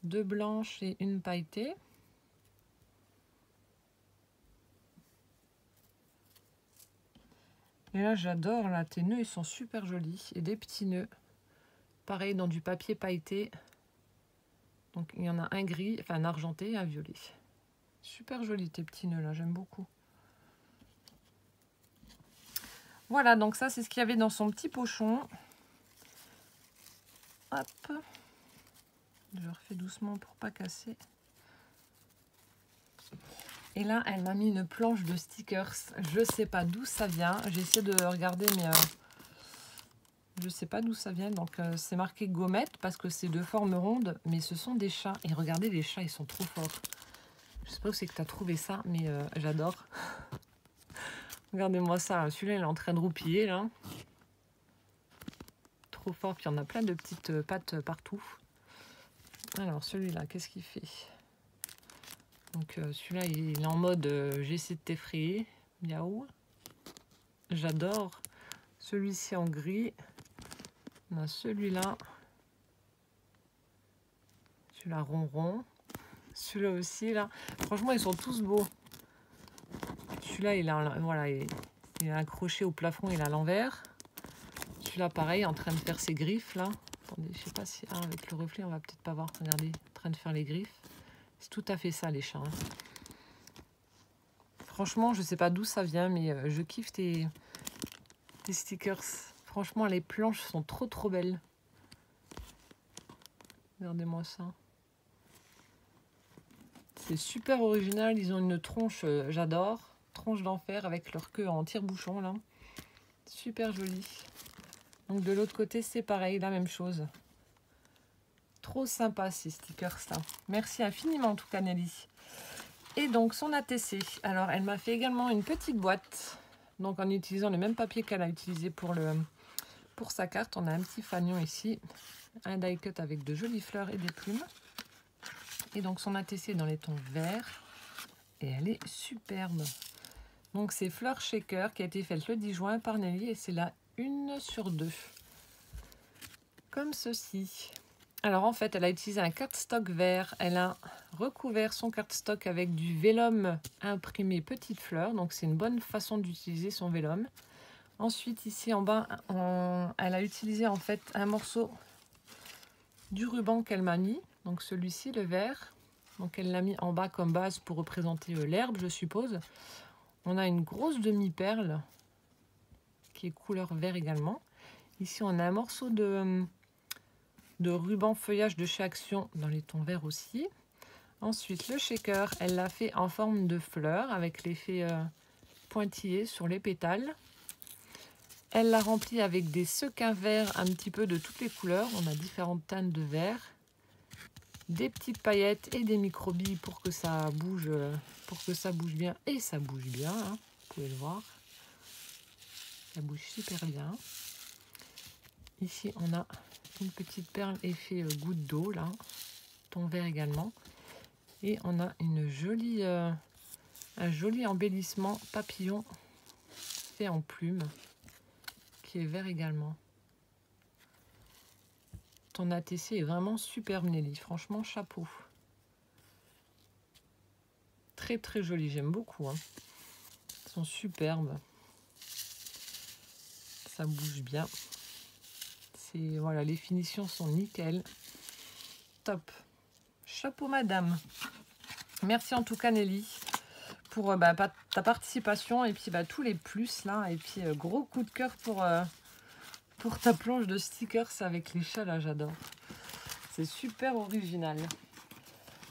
deux blanches et une pailletée. Et là, j'adore, là, tes nœuds, ils sont super jolis. Et des petits nœuds. Pareil, dans du papier pailleté. Donc, il y en a un gris, enfin un argenté et un violet. Super joli, tes petits nœuds, là, j'aime beaucoup. Voilà, donc ça, c'est ce qu'il y avait dans son petit pochon. Hop. Je refais doucement pour pas casser. Et là, elle m'a mis une planche de stickers. Je sais pas d'où ça vient. J'ai essayé de regarder, mais je sais pas d'où ça vient. Donc, c'est marqué gommette parce que c'est de forme ronde. Mais ce sont des chats. Et regardez, les chats, ils sont trop forts. Je sais pas où c'est que tu as trouvé ça, mais j'adore. Regardez-moi ça. Celui-là, il est en train de roupiller, là. Trop fort. Puis, il y en a plein de petites pattes partout. Alors, celui-là, qu'est-ce qu'il fait ? Donc celui-là, il est en mode j'essaie de t'effrayer. Miaou. J'adore. Celui-ci en gris. On a celui-là. Celui-là ronron. Celui-là aussi, là. Franchement, ils sont tous beaux. Celui-là, il a, voilà, il est accroché au plafond, il est à l'envers. Celui-là, pareil, en train de faire ses griffes, là. Attendez, je sais pas si... Ah, avec le reflet, on va peut-être pas voir. Regardez, en train de faire les griffes. C'est tout à fait ça, les chats. Hein. Franchement, je sais pas d'où ça vient, mais je kiffe tes stickers. Franchement, les planches sont trop belles. Regardez-moi ça. C'est super original. Ils ont une tronche, j'adore. Tronche d'enfer avec leur queue en tire-bouchon, là. Super joli. Donc de l'autre côté, c'est pareil, la même chose. Trop sympa ces stickers-là. Merci infiniment en tout cas, Nelly. Et donc son ATC. Alors, elle m'a fait également une petite boîte. Donc en utilisant le même papier qu'elle a utilisé pour sa carte. On a un petit fanion ici. Un die cut avec de jolies fleurs et des plumes. Et donc son ATC est dans les tons verts. Et elle est superbe. Donc c'est Fleur Shaker qui a été faite le 10 juin par Nelly. Et c'est la 1/2. Comme ceci. Alors en fait, elle a utilisé un cardstock vert. Elle a recouvert son cardstock avec du vélum imprimé petite fleur. Donc c'est une bonne façon d'utiliser son vélum. Ensuite, ici en bas, elle a utilisé en fait un morceau du ruban qu'elle m'a mis. Donc celui-ci, le vert. Donc elle l'a mis en bas comme base pour représenter l'herbe, je suppose. On a une grosse demi-perle qui est couleur vert également. Ici, on a un morceau de ruban feuillage de chez Action dans les tons verts aussi. Ensuite, le shaker, elle l'a fait en forme de fleur avec l'effet pointillé sur les pétales. Elle l'a rempli avec des sequins verts un petit peu de toutes les couleurs. On a différentes teintes de vert. Des petites paillettes et des microbilles pour que ça bouge bien. Et ça bouge bien, hein, vous pouvez le voir. Ça bouge super bien. Ici, on a une petite perle effet goutte d'eau, là. Ton vert également. Et on a un joli embellissement papillon fait en plume, qui est vert également. Ton ATC est vraiment superbe, Nelly. Franchement, chapeau. Très joli, j'aime beaucoup. Hein. Ils sont superbes. Ça bouge bien. Voilà, les finitions sont nickel. Top. Chapeau, madame. Merci en tout cas, Nelly, pour ta participation et puis tous les plus là. Et puis gros coup de cœur pour ta planche de stickers avec les chats là, j'adore. C'est super original.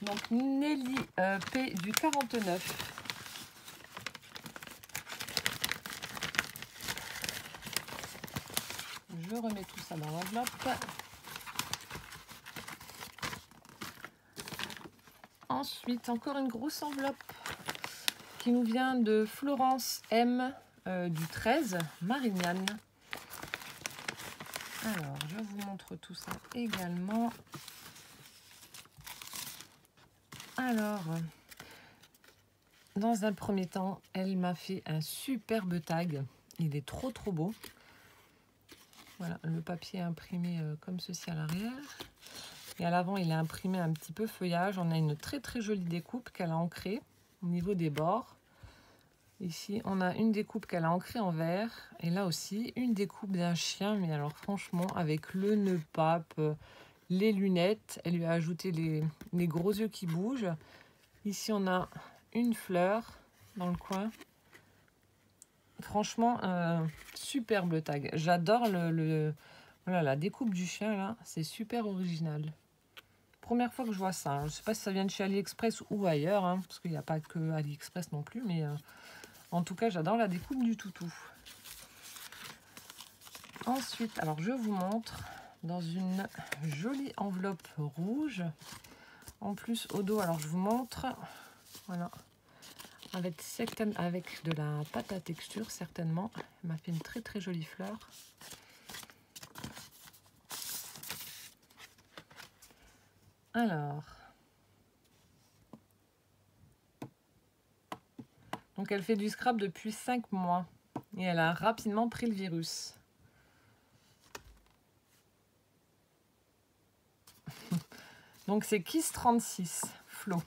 Donc Nelly P du 49. Je remets tout ça dans l'enveloppe. Ensuite, encore une grosse enveloppe qui nous vient de Florence M du 13, Marignane. Alors, je vous montre tout ça également. Alors, dans un premier temps, elle m'a fait un superbe tag. Il est trop beau. Voilà, le papier est imprimé comme ceci à l'arrière. Et à l'avant, il est imprimé un petit peu feuillage. On a une très jolie découpe qu'elle a ancrée au niveau des bords. Ici, on a une découpe qu'elle a ancrée en vert. Et là aussi, une découpe d'un chien. Mais alors franchement, avec le nœud pape, les lunettes. Elle lui a ajouté les gros yeux qui bougent. Ici, on a une fleur dans le coin. Franchement, superbe tag. J'adore voilà, la découpe du chien, là. C'est super original. Première fois que je vois ça. Je ne sais pas si ça vient de chez AliExpress ou ailleurs, hein, parce qu'il n'y a pas que AliExpress non plus. Mais en tout cas, j'adore la découpe du toutou. Ensuite, alors je vous montre dans une jolie enveloppe rouge. En plus, au dos, alors je vous montre. Voilà. Avec de la pâte à texture, certainement. Elle m'a fait une très jolie fleur. Alors, Donc elle fait du scrap depuis 5 mois. Et elle a rapidement pris le virus. Donc c'est Kiss 36, Flo.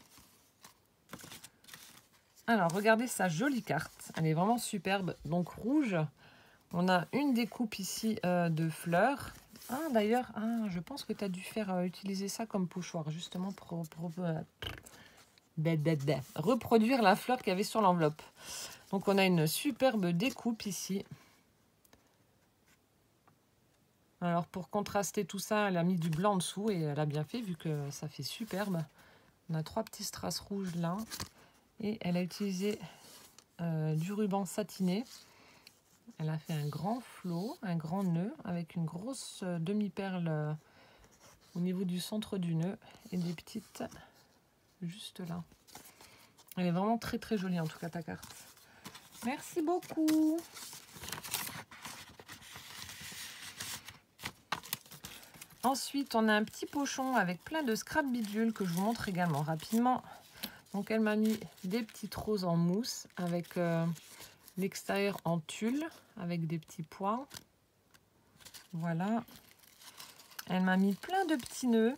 Alors regardez sa jolie carte. Elle est vraiment superbe. Donc rouge. On a une découpe ici de fleurs. Ah d'ailleurs, je pense que tu as dû faire utiliser ça comme pochoir. Justement pour reproduire la fleur qu'il y avait sur l'enveloppe. Donc on a une superbe découpe ici. Alors pour contraster tout ça, elle a mis du blanc en dessous et elle a bien fait vu que ça fait superbe. On a 3 petits strass rouges là. Et elle a utilisé du ruban satiné. Elle a fait un grand flot, un grand nœud avec une grosse demi-perle au niveau du centre du nœud et des petites juste là. Elle est vraiment très très jolie en tout cas ta carte. Merci beaucoup. Ensuite, on a un petit pochon avec plein de scrap bidule que je vous montre également rapidement. Donc, elle m'a mis des petites roses en mousse avec l'extérieur en tulle avec des petits pois. Voilà. Elle m'a mis plein de petits nœuds.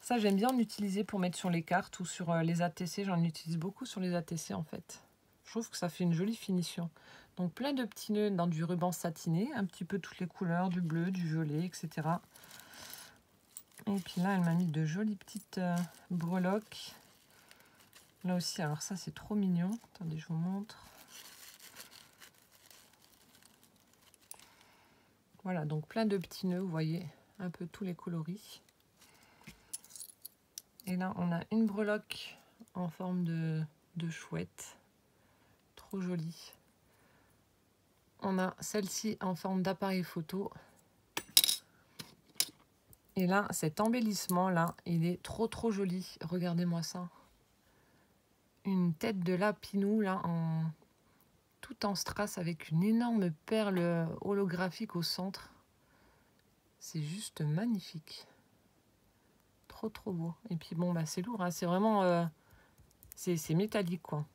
Ça, j'aime bien en utiliser pour mettre sur les cartes ou sur les ATC. J'en utilise beaucoup sur les ATC en fait. Je trouve que ça fait une jolie finition. Donc plein de petits nœuds dans du ruban satiné, un petit peu toutes les couleurs, du bleu, du violet, etc. Et puis là, elle m'a mis de jolies petites breloques. Là aussi, alors ça, c'est trop mignon. Attendez, je vous montre. Voilà, donc plein de petits nœuds, vous voyez, un peu tous les coloris. Et là, on a une breloque en forme de chouette. Trop jolie. On a celle-ci en forme d'appareil photo. Et là, cet embellissement-là, il est trop trop joli. Regardez-moi ça. Une tête de lapinou, là, tout en strass avec une énorme perle holographique au centre. C'est juste magnifique. Trop trop beau. Et puis bon, bah c'est lourd, hein. C'est vraiment... c'est métallique, quoi.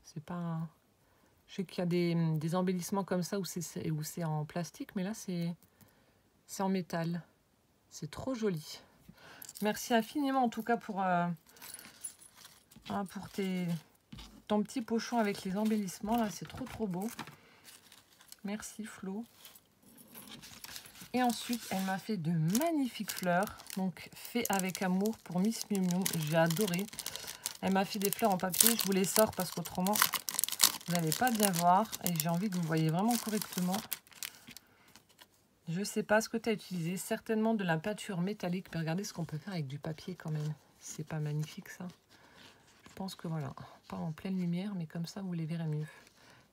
C'est pas... Je sais qu'il y a des embellissements comme ça où c'est en plastique, mais là, c'est en métal. C'est trop joli. Merci infiniment, en tout cas, pour ton petit pochon avec les embellissements. Là, c'est trop, trop beau. Merci, Flo. Et ensuite, elle m'a fait de magnifiques fleurs. Donc, fait avec amour pour Miss Miu Miu. J'ai adoré. Elle m'a fait des fleurs en papier. Je vous les sors parce qu'autrement... vous n'allez pas bien voir et j'ai envie que vous voyez vraiment correctement. Je sais pas ce que tu as utilisé, certainement de la peinture métallique, mais regardez ce qu'on peut faire avec du papier quand même. C'est pas magnifique ça. Je pense que voilà, pas en pleine lumière, mais comme ça vous les verrez mieux.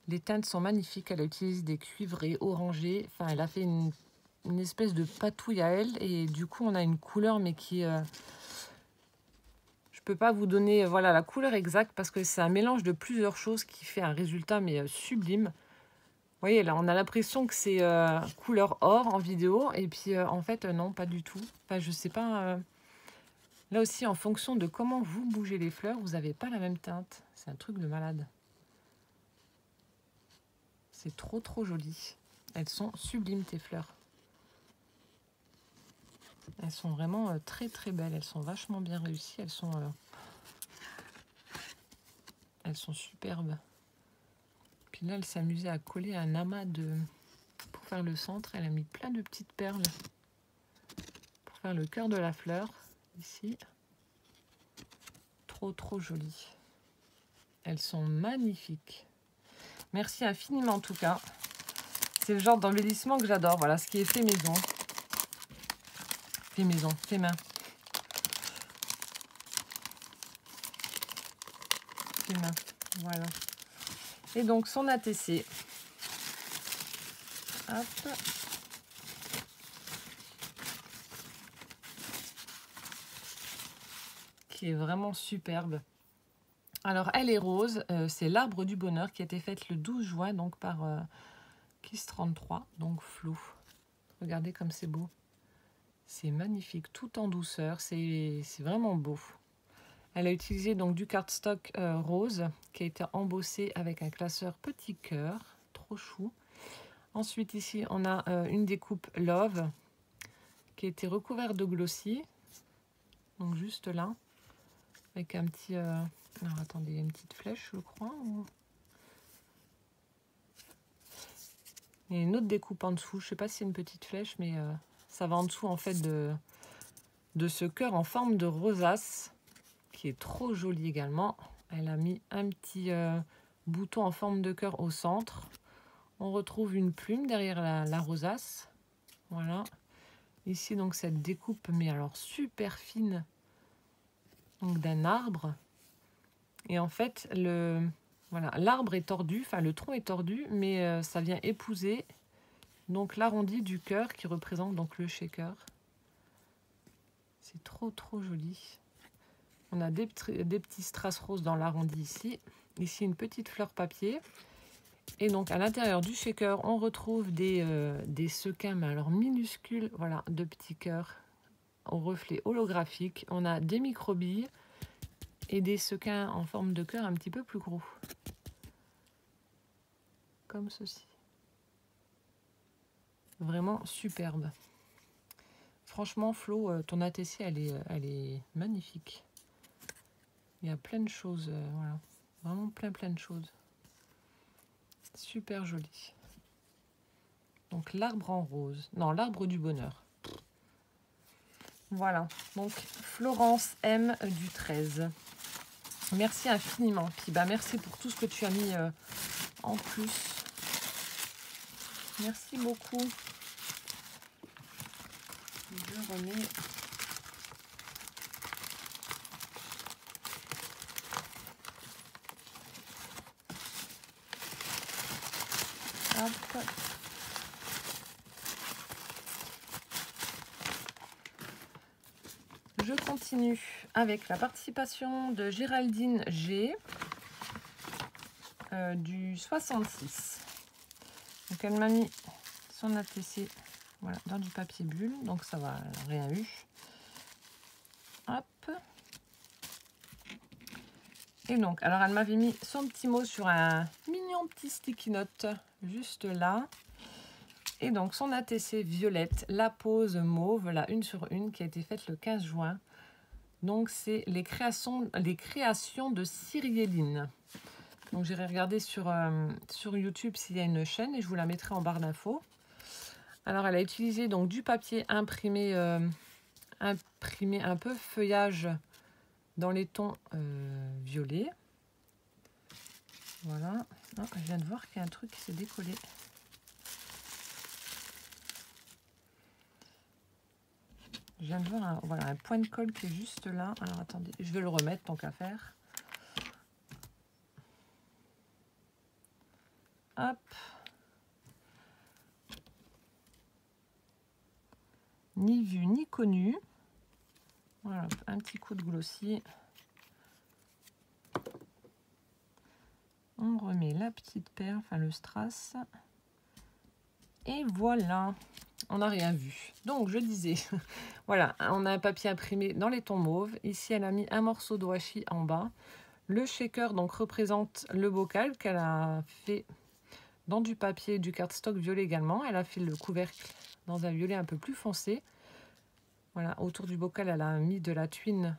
Les teintes sont magnifiques, elle a utilisé des cuivrés, orangés, enfin elle a fait une espèce de patouille à elle et du coup on a une couleur mais qui est... je peux pas vous donner voilà, la couleur exacte parce que c'est un mélange de plusieurs choses qui fait un résultat mais sublime. Vous voyez, là, on a l'impression que c'est couleur or en vidéo. Et puis, en fait, non, pas du tout. Enfin, je sais pas. Là aussi, en fonction de comment vous bougez les fleurs, vous n'avez pas la même teinte. C'est un truc de malade. C'est trop, trop joli. Elles sont sublimes, tes fleurs. Elles sont vraiment très, très belles. Elles sont vachement bien réussies. Elles sont superbes. Puis là, elle s'amusait à coller un amas pour faire le centre. Elle a mis plein de petites perles pour faire le cœur de la fleur. Ici. Trop, trop jolies. Elles sont magnifiques. Merci infiniment en tout cas. C'est le genre d'embellissement que j'adore. Voilà, ce qui est fait maison. Fait maison, fait main. Fait main, voilà. Et donc son ATC. Hop. Qui est vraiment superbe. Alors elle est rose, c'est l'arbre du bonheur qui a été faite le 12 juin donc par Kiss 33, donc Flo. Regardez comme c'est beau. C'est magnifique, tout en douceur, c'est vraiment beau. Elle a utilisé donc du cardstock rose qui a été embossé avec un classeur petit cœur, trop chou. Ensuite ici on a une découpe Love qui a été recouverte de glossy, donc juste là, avec un petit... Alors attendez, il y a une petite flèche je crois. Il y a une autre découpe en dessous, je ne sais pas si c'est une petite flèche, mais ça va en dessous en fait de ce cœur en forme de rosace, qui est trop joli également. Elle a mis un petit bouton en forme de cœur au centre. On retrouve une plume derrière la rosace. Voilà. Ici donc cette découpe, mais alors super fine, donc d'un arbre. Et en fait voilà, l'arbre est tordu, enfin le tronc est tordu, mais ça vient épouser donc l'arrondi du cœur qui représente donc le shaker. C'est trop joli. On a des petits strass roses dans l'arrondi ici. Ici, une petite fleur papier. Et donc, à l'intérieur du shaker, on retrouve des sequins, mais alors minuscules, voilà, de petits cœurs au reflet holographique. On a des microbilles et des sequins en forme de cœur un petit peu plus gros. Comme ceci. Vraiment superbe. Franchement, Flo, ton ATC, elle est magnifique. Il y a plein de choses, voilà. Vraiment plein de choses. Super joli. Donc l'arbre en rose. Non, l'arbre du bonheur. Voilà. Donc Florence M du 13. Merci infiniment. Puis bah merci pour tout ce que tu as mis en plus. Merci beaucoup. Je remets. Hop. Je continue avec la participation de Géraldine G du 66. Donc elle m'a mis son ATC, voilà, dans du papier bulle, donc ça va, rien eu. Hop. Et donc, alors elle m'avait mis son petit mot sur un mignon petit sticky note, juste là. Et donc son ATC violette, la pose mauve, la 1 sur 1 qui a été faite le 15 juin. Donc c'est les créations de Cyrielline. Donc j'irai regarder sur YouTube s'il y a une chaîne et je vous la mettrai en barre d'infos. Alors elle a utilisé donc du papier imprimé un peu feuillage dans les tons violets. Voilà. Ah, je viens de voir qu'il y a un truc qui s'est décollé. Je viens de voir voilà, un point de colle qui est juste là. Alors attendez, je vais le remettre tant qu'à faire. Hop. Ni vu ni connu. Voilà, un petit coup de glossy. On remet la petite perle, enfin le strass. Et voilà, on n'a rien vu. Donc je disais, voilà, on a un papier imprimé dans les tons mauves. Ici, elle a mis un morceau de washi en bas. Le shaker donc représente le bocal qu'elle a fait dans du papier, du cardstock violet également. Elle a fait le couvercle dans un violet un peu plus foncé. Voilà, autour du bocal, elle a mis de la tuile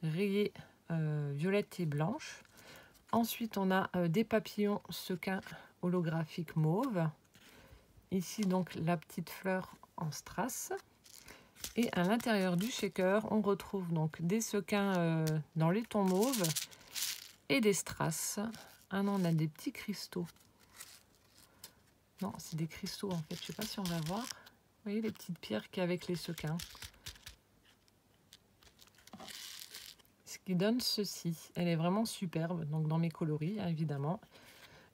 rayée violette et blanche. Ensuite, on a des papillons sequins holographiques mauve. Ici, donc, la petite fleur en strass. Et à l'intérieur du shaker, on retrouve donc des sequins dans les tons mauves et des strass. Ah non, on a des petits cristaux. Non, c'est des cristaux en fait. Je ne sais pas si on va voir. Vous voyez les petites pierres qu'il y a avec les sequins. Ce qui donne ceci. Elle est vraiment superbe. Donc dans mes coloris, hein, évidemment.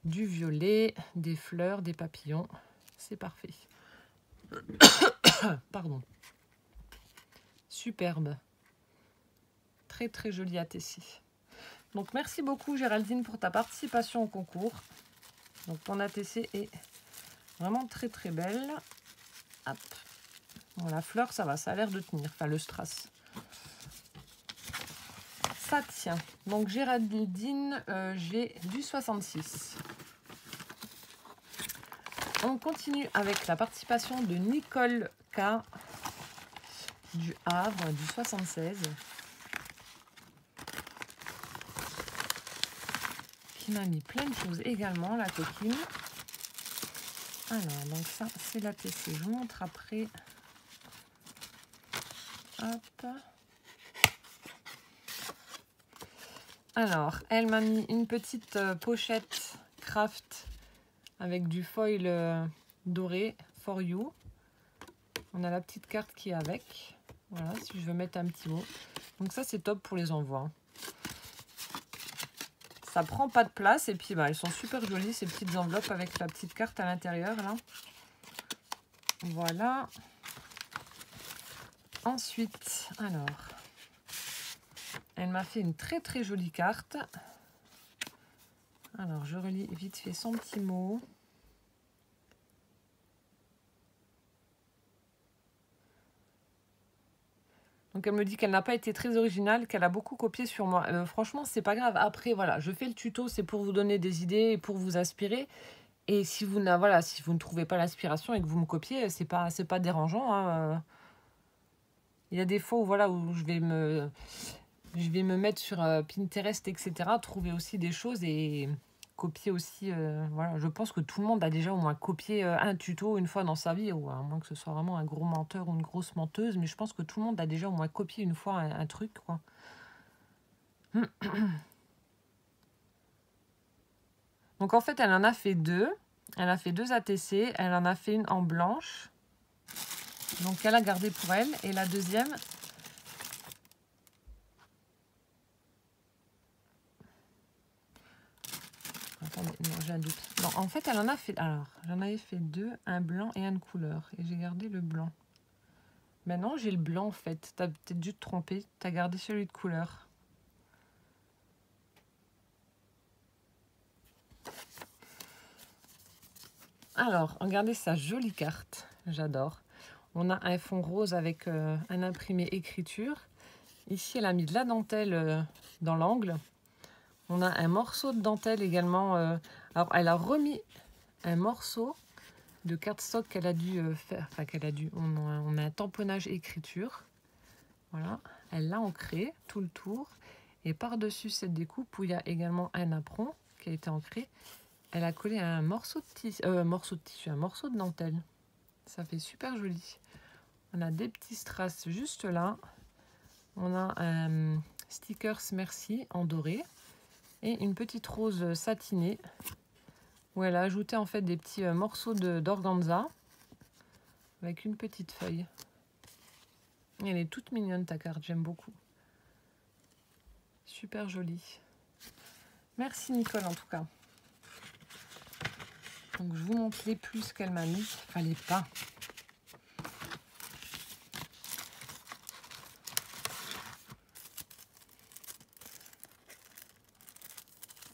Du violet, des fleurs, des papillons. C'est parfait. Pardon. Superbe. Très joli ATC. Donc merci beaucoup Géraldine pour ta participation au concours. Donc ton ATC est vraiment très belle. Hop. Bon, la fleur ça va, ça a l'air de tenir. Enfin le strass. ça tient. Donc Géraldine, j'ai du 66. On continue avec la participation de Nicole K du Havre, du 76. Qui m'a mis plein de choses également, la coquine. Alors, donc ça, c'est la TC. Je vous montre après. Hop. Alors, elle m'a mis une petite pochette craft avec du foil doré for you. On a la petite carte qui est avec. Voilà, si je veux mettre un petit mot. Donc ça, c'est top pour les envois. Ça prend pas de place et puis bah, elles sont super jolies ces petites enveloppes avec la petite carte à l'intérieur là. Voilà. Ensuite, alors, elle m'a fait une très très jolie carte. Alors, je relis vite fait son petit mot. Donc, elle me dit qu'elle n'a pas été très originale, qu'elle a beaucoup copié sur moi. Franchement, c'est pas grave. Après, voilà, je fais le tuto, c'est pour vous donner des idées et pour vous inspirer. Et si vous, voilà, si vous ne trouvez pas l'inspiration et que vous me copiez, c'est pas dérangeant. Hein. Il y a des fois où, voilà, où je vais me mettre sur Pinterest, etc. Trouver aussi des choses et copier aussi. Voilà, je pense que tout le monde a déjà au moins copié un tuto une fois dans sa vie, ou à moins que ce soit vraiment un gros menteur ou une grosse menteuse, mais je pense que tout le monde a déjà au moins copié une fois un truc, quoi. Donc en fait, elle en a fait deux. Elle a fait deux ATC. Elle en a fait une en blanche. Donc elle a gardé pour elle. Et la deuxième... Attendez, non, j'ai un doute. Non, en fait, elle en a fait... Alors, j'en avais fait deux, un blanc et un de couleur. Et j'ai gardé le blanc. Maintenant, j'ai le blanc, en fait. T'as peut-être dû te tromper. T'as gardé celui de couleur. Alors, regardez sa jolie carte. J'adore. On a un fond rose avec un imprimé écriture. Ici, elle a mis de la dentelle dans l'angle. On a un morceau de dentelle également. Alors, elle a remis un morceau de cardstock qu'elle a dû faire. Enfin, qu'elle a dû. On a un tamponnage écriture. Voilà. Elle l'a ancré tout le tour. Et par-dessus cette découpe, où il y a également un apron qui a été ancré, elle a collé un morceau de tissu, un morceau de dentelle. Ça fait super joli. On a des petits strass juste là. On a un stickers merci en doré. Et une petite rose satinée où elle a ajouté en fait des petits morceaux d'organza avec une petite feuille. Et elle est toute mignonne ta carte, j'aime beaucoup. Super jolie. Merci Nicole en tout cas. Donc je vous montre les plus qu'elle m'a mis. Fallait pas.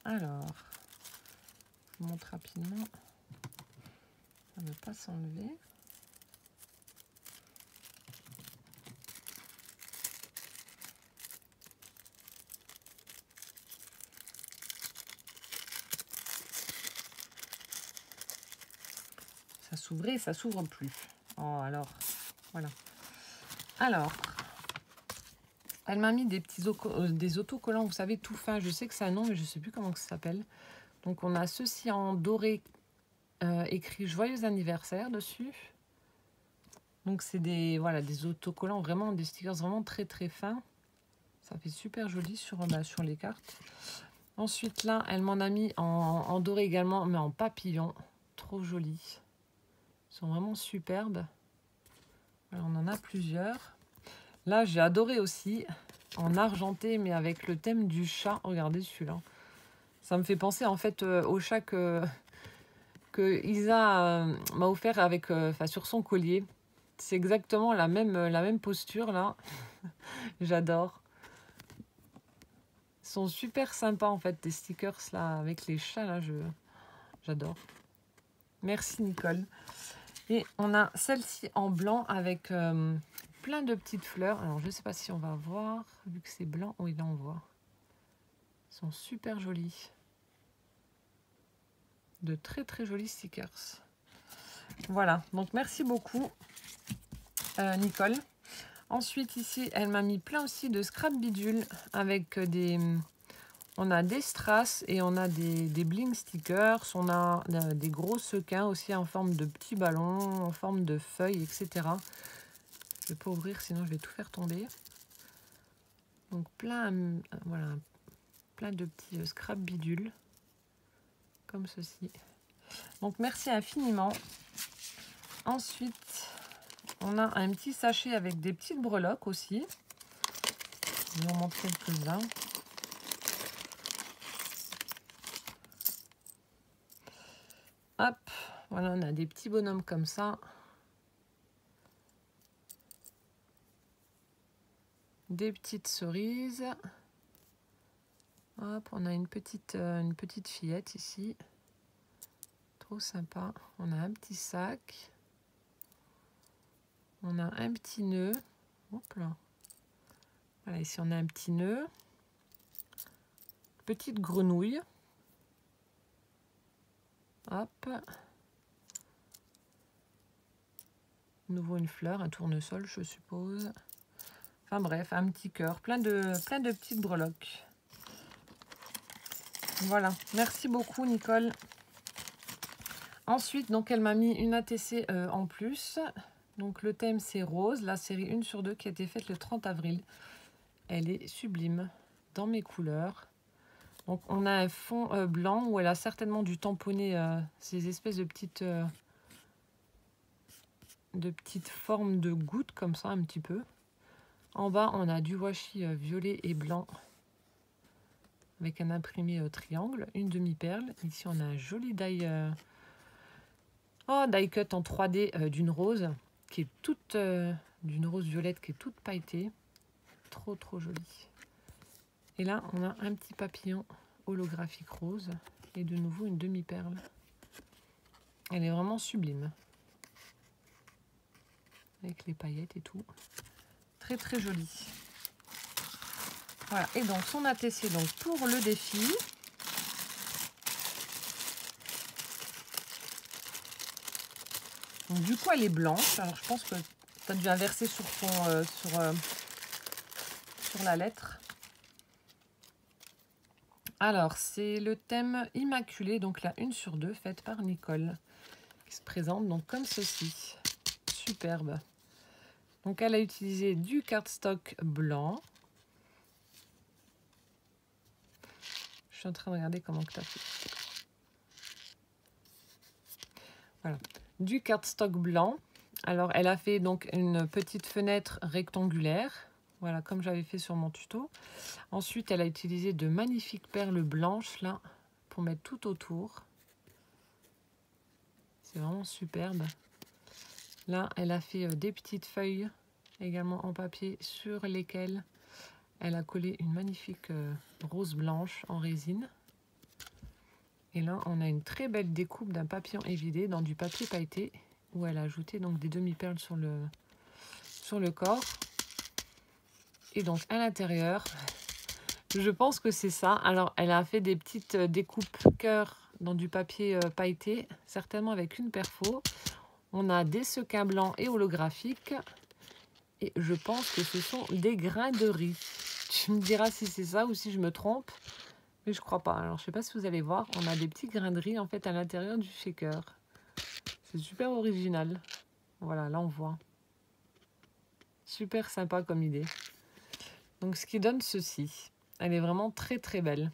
Alors, je vous montre rapidement. Ça ne veut pas s'enlever. Ça s'ouvrait, ça s'ouvre plus. Oh, alors, voilà. Alors, elle m'a mis des petits des autocollants, vous savez, tout fin. Je sais que c'est un nom, mais je ne sais plus comment ça s'appelle. Donc, on a ceci en doré, écrit Joyeux anniversaire dessus. Donc, c'est des, voilà, des autocollants, vraiment, des stickers vraiment très, très fins. Ça fait super joli sur les cartes. Ensuite, là, elle m'en a mis en doré également, mais en papillon. Trop joli. Ils sont vraiment superbes. Alors, on en a plusieurs. Là, j'ai adoré aussi, en argenté, mais avec le thème du chat. Regardez celui-là. Ça me fait penser, en fait, au chat que Isa m'a offert avec, sur son collier. C'est exactement la même posture, là. J'adore. Ils sont super sympas, en fait, des stickers, là, avec les chats, là. J'adore. Merci, Nicole. Et on a celle-ci en blanc avec plein de petites fleurs. Alors, je ne sais pas si on va voir, vu que c'est blanc. Oui, là, on voit. sont super jolis. De très très jolis stickers. Voilà, donc merci beaucoup Nicole. Ensuite ici, elle m'a mis plein aussi de scrap bidule avec des... On a des strass et on a des bling stickers. On a des gros sequins aussi en forme de petits ballons, en forme de feuilles, etc. Je vais pas ouvrir, sinon je vais tout faire tomber. Donc plein, voilà, plein de petits scrap bidules, comme ceci. Donc merci infiniment. Ensuite, on a un petit sachet avec des petites breloques aussi. Je vous en montre quelques-uns. Hop, voilà, on a des petits bonhommes comme ça. Des petites cerises. Hop, on a une petite fillette ici. Trop sympa. On a un petit sac. On a un petit nœud. Hop là. Voilà, ici on a un petit nœud. Petite grenouille. Hop. Nouveau une fleur, un tournesol, je suppose. Enfin bref, un petit cœur. Plein de petites breloques. Voilà. Merci beaucoup, Nicole. Ensuite, donc elle m'a mis une ATC en plus. Donc le thème c'est rose, la série 1 sur 2 qui a été faite le 30 avril. Elle est sublime dans mes couleurs. Donc on a un fond blanc où elle a certainement dû tamponner ces espèces de petites formes de gouttes comme ça un petit peu. En bas on a du washi violet et blanc avec un imprimé triangle, une demi-perle. Ici on a un joli die cut en 3D d'une rose qui est toute d'une rose violette qui est toute pailletée. Trop jolie. Et là on a un petit papillon holographique rose et de nouveau une demi-perle. Elle est vraiment sublime avec les paillettes et tout. Très jolie. Voilà, et donc son ATC donc pour le défi. Donc, du coup elle est blanche. Alors je pense que tu as dû inverser sur ton sur la lettre. Alors, c'est le thème Immaculé, donc la 1 sur 2, faite par Nicole, qui se présente donc comme ceci. Superbe. Donc, elle a utilisé du cardstock blanc. Je suis en train de regarder comment tu as fait. Voilà. Du cardstock blanc. Alors, elle a fait donc une petite fenêtre rectangulaire. Voilà, comme j'avais fait sur mon tuto. Ensuite, elle a utilisé de magnifiques perles blanches, là, pour mettre tout autour. C'est vraiment superbe. Là, elle a fait des petites feuilles, également en papier, sur lesquelles elle a collé une magnifique rose blanche en résine. Et là, on a une très belle découpe d'un papillon évidé dans du papier pailleté, où elle a ajouté donc des demi-perles sur le corps. Et donc à l'intérieur, je pense que c'est ça. Alors elle a fait des petites découpes cœur dans du papier pailleté, certainement avec une perfo. On a des sequins blancs et holographiques. Et je pense que ce sont des grains de riz. Tu me diras si c'est ça ou si je me trompe. Mais je crois pas. Alors je sais pas si vous allez voir. On a des petits grains de riz en fait à l'intérieur du shaker. C'est super original. Voilà, là on voit. Super sympa comme idée. Donc ce qui donne ceci. Elle est vraiment très belle.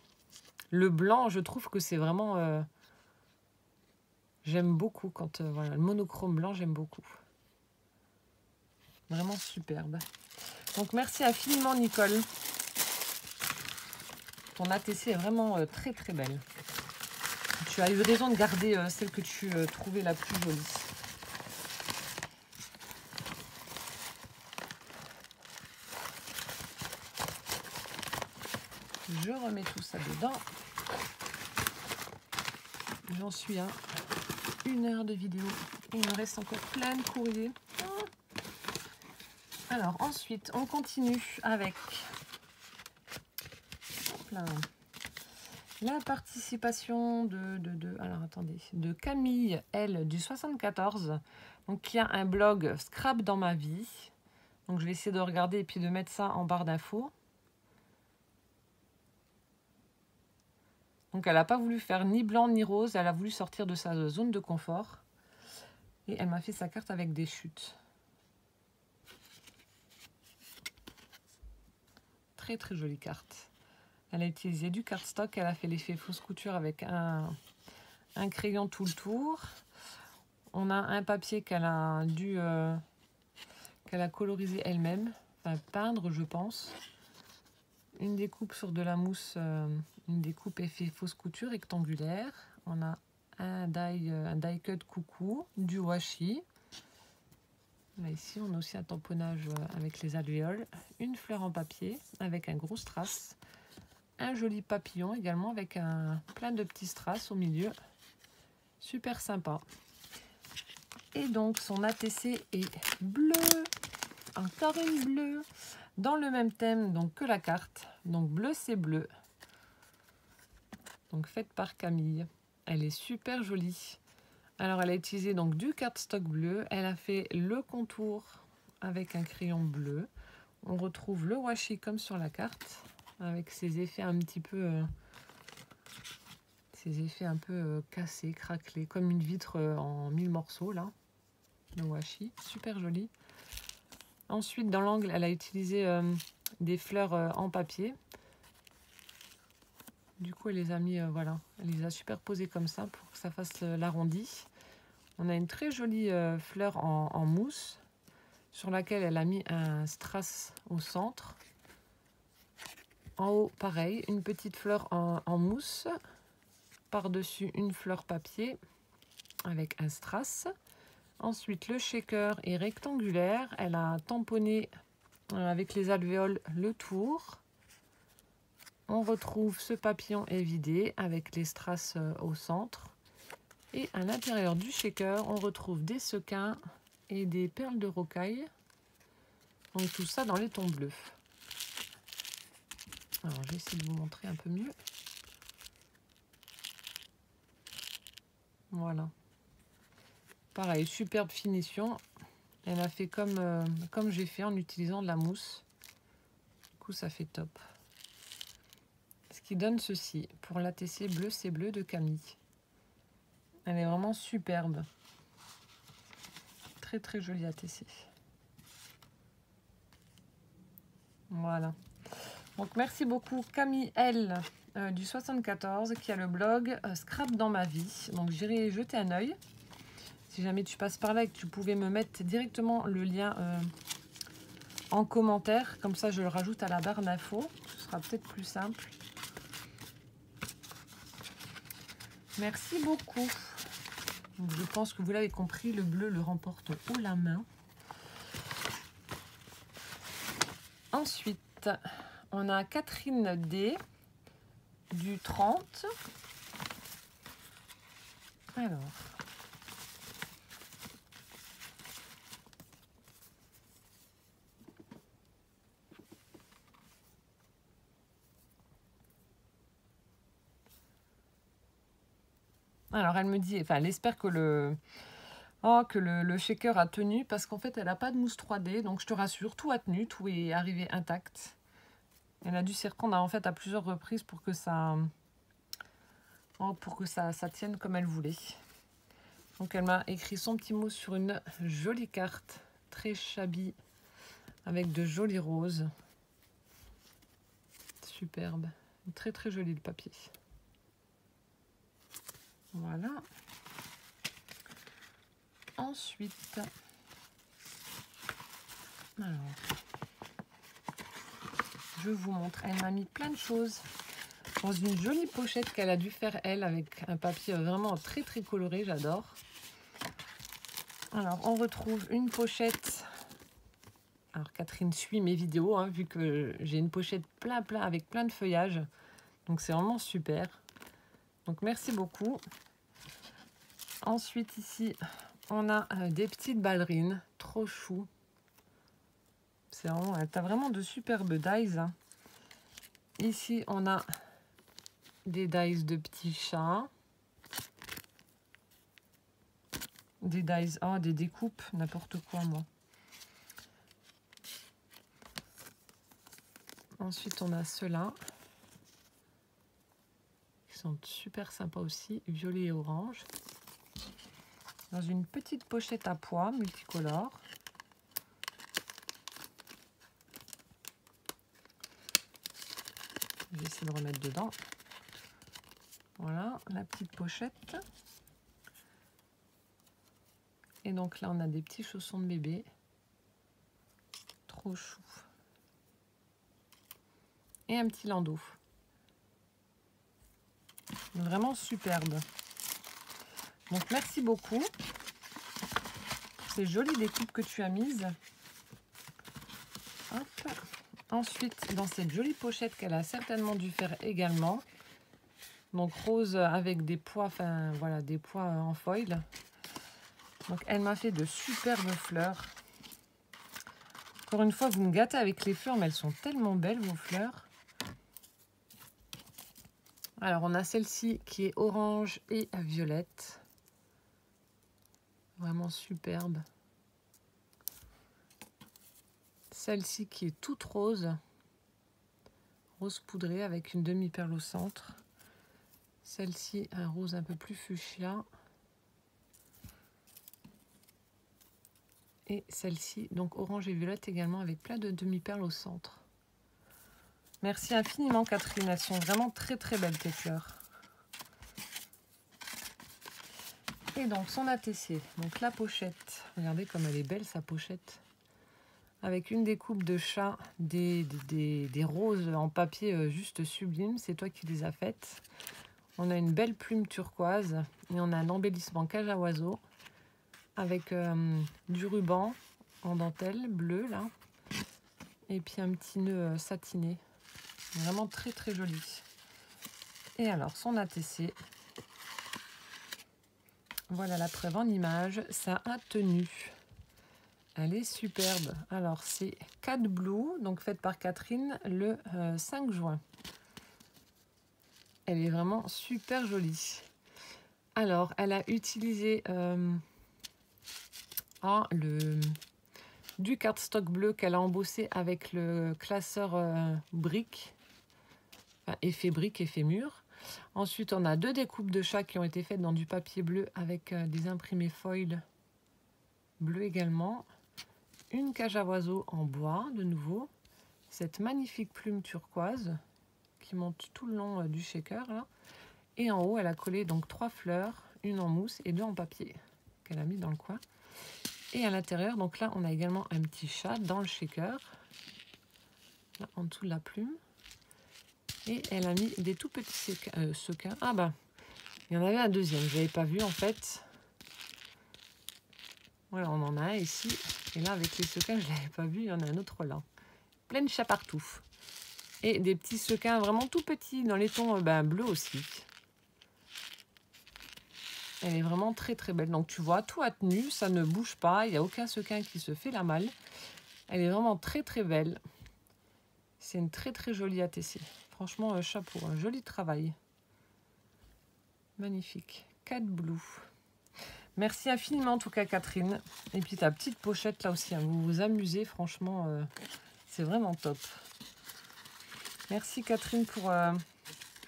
Le blanc, je trouve que c'est vraiment... j'aime beaucoup quand... voilà, le monochrome blanc, j'aime beaucoup. Vraiment superbe. Donc merci infiniment Nicole. Ton ATC est vraiment très belle. Tu as eu raison de garder celle que tu trouvais la plus jolie. Je remets tout ça dedans. J'en suis à 1 heure de vidéo. Il me reste encore plein de courriers. Alors ensuite, on continue avec plein La participation alors attendez, de Camille, elle, du 74, donc qui a un blog Scrap dans ma vie. Donc je vais essayer de regarder et puis de mettre ça en barre d'infos. Donc elle n'a pas voulu faire ni blanc ni rose, elle a voulu sortir de sa zone de confort. Et elle m'a fait sa carte avec des chutes. Très très jolie carte. Elle a utilisé du cardstock, elle a fait l'effet fausse couture avec un crayon tout le tour. On a un papier qu'elle a dû qu'elle a colorisé elle-même, enfin peindre je pense. Une découpe sur de la mousse, une découpe effet fausse couture rectangulaire. On a un die cut coucou, du washi. Là ici on a aussi un tamponnage avec les alvéoles, une fleur en papier avec un gros strass, un joli papillon également avec plein de petits strass au milieu, super sympa. Et donc son ATC est bleu, encore une bleue, dans le même thème donc que la carte, donc bleu c'est bleu, donc faite par Camille. Elle est super jolie. Alors elle a utilisé donc du cardstock bleu, elle a fait le contour avec un crayon bleu. On retrouve le washi comme sur la carte, avec ses effets un petit peu, cassés, craquelés, comme une vitre en 1000 morceaux là. Le washi, super joli. Ensuite dans l'angle, elle a utilisé des fleurs en papier. Du coup, elle les a mis, voilà, elle les a superposées comme ça pour que ça fasse l'arrondi. On a une très jolie fleur en mousse sur laquelle elle a mis un strass au centre. En haut, pareil, une petite fleur en mousse. Par-dessus, une fleur papier avec un strass. Ensuite, le shaker est rectangulaire. Elle a tamponné avec les alvéoles le tour. On retrouve ce papillon évidé avec les strass au centre. Et à l'intérieur du shaker, on retrouve des sequins et des perles de rocaille. Donc tout ça dans les tons bleus. Alors je vais essayer de vous montrer un peu mieux. Voilà. Pareil, superbe finition. Elle a fait comme j'ai fait en utilisant de la mousse. Du coup, ça fait top. Ce qui donne ceci pour l'ATC bleu, c'est bleu de Camille. Elle est vraiment superbe. Très très jolie ATC. Voilà. Donc merci beaucoup Camille L du 74 qui a le blog Scrap dans ma vie. Donc j'irai jeter un œil. Si jamais tu passes par là et que tu pouvais me mettre directement le lien en commentaire, comme ça je le rajoute à la barre d'infos, ce sera peut-être plus simple. Merci beaucoup. Donc, je pense que vous l'avez compris, le bleu le remporte haut la main. Ensuite, on a Catherine D du 30. Alors. Alors, elle me dit, enfin, elle espère que le shaker a tenu parce qu'en fait, elle n'a pas de mousse 3D. Donc, je te rassure, tout a tenu, tout est arrivé intact. Elle a dû s'y reprendre en fait à plusieurs reprises pour que ça tienne comme elle voulait. Donc, elle m'a écrit son petit mot sur une jolie carte, très shabby, avec de jolis roses. Superbe. Très, très joli le papier. Voilà. Ensuite, alors, je vous montre. Elle m'a mis plein de choses dans une jolie pochette qu'elle a dû faire elle avec un papier vraiment très très coloré. J'adore. Alors, on retrouve une pochette. Alors, Catherine suit mes vidéos, hein, vu que j'ai une pochette plein avec plein de feuillages. Donc, c'est vraiment super. Donc, merci beaucoup. Ensuite, ici, on a des petites ballerines. Trop chou. C'est vraiment, t'as vraiment de superbes dies. Hein. Ici, on a des dies de petits chats. Des dies, des découpes, n'importe quoi moi. Ensuite, on a ceux-là. Ils sont super sympas aussi, violet et orange. Dans une petite pochette à pois multicolore. Je vais essayer de remettre dedans. Voilà, la petite pochette. Et donc là, on a des petits chaussons de bébé. Trop chou. Et un petit landau. Vraiment superbe. Donc merci beaucoup. C'est joli les coupes que tu as mises. Hop. Ensuite, dans cette jolie pochette qu'elle a certainement dû faire également. Donc rose avec des pois, enfin voilà, des pois en foil. Donc elle m'a fait de superbes fleurs. Encore une fois, vous me gâtez avec les fleurs, mais elles sont tellement belles vos fleurs. Alors on a celle-ci qui est orange et violette. Vraiment superbe. Celle-ci qui est toute rose. Rose poudrée avec une demi-perle au centre. Celle-ci, un rose un peu plus fuchsia. Et celle-ci, donc orange et violette également avec plein de demi-perles au centre. Merci infiniment Catherine, elles sont vraiment très très belles tes fleurs. Et donc son ATC, donc la pochette. Regardez comme elle est belle sa pochette. Avec une découpe de chat, des roses en papier juste sublimes. C'est toi qui les as faites. On a une belle plume turquoise et on a un embellissement cage à oiseaux avec du ruban en dentelle bleu là. Et puis un petit nœud satiné. Vraiment très très joli. Et alors son ATC. Voilà la preuve en image. Ça a tenu. Elle est superbe. Alors, c'est Cat Blue, donc faite par Catherine le 5 juin. Elle est vraiment super jolie. Alors, elle a utilisé du cardstock bleu qu'elle a embossé avec le classeur brique. Enfin, effet brique, effet mur. Ensuite, on a 2 découpes de chat qui ont été faites dans du papier bleu avec des imprimés foil bleu également. Une cage à oiseaux en bois, de nouveau. Cette magnifique plume turquoise qui monte tout le long du shaker. Là. Et en haut, elle a collé donc 3 fleurs, une en mousse et 2 en papier, qu'elle a mis dans le coin. Et à l'intérieur, donc là, on a également un petit chat dans le shaker, là, en dessous de la plume. Et elle a mis des tout petits sequins. Ah bah, il y en avait un deuxième, je n'avais pas vu en fait. Voilà, on en a un ici. Et là, avec les sequins, je ne l'avais pas vu. Il y en a un autre là. Plein de chats partout. Et des petits sequins vraiment tout petits dans les tons bleus aussi. Elle est vraiment très très belle. Donc tu vois, tout a tenu. Ça ne bouge pas. Il n'y a aucun sequin qui se fait la malle. Elle est vraiment très très belle. C'est une très très jolie ATC. Franchement, chapeau. Un joli travail. Magnifique. Cat Blue. Merci infiniment en tout cas Catherine. Et puis ta petite pochette là aussi, hein. Vous vous amusez, franchement, c'est vraiment top. Merci Catherine pour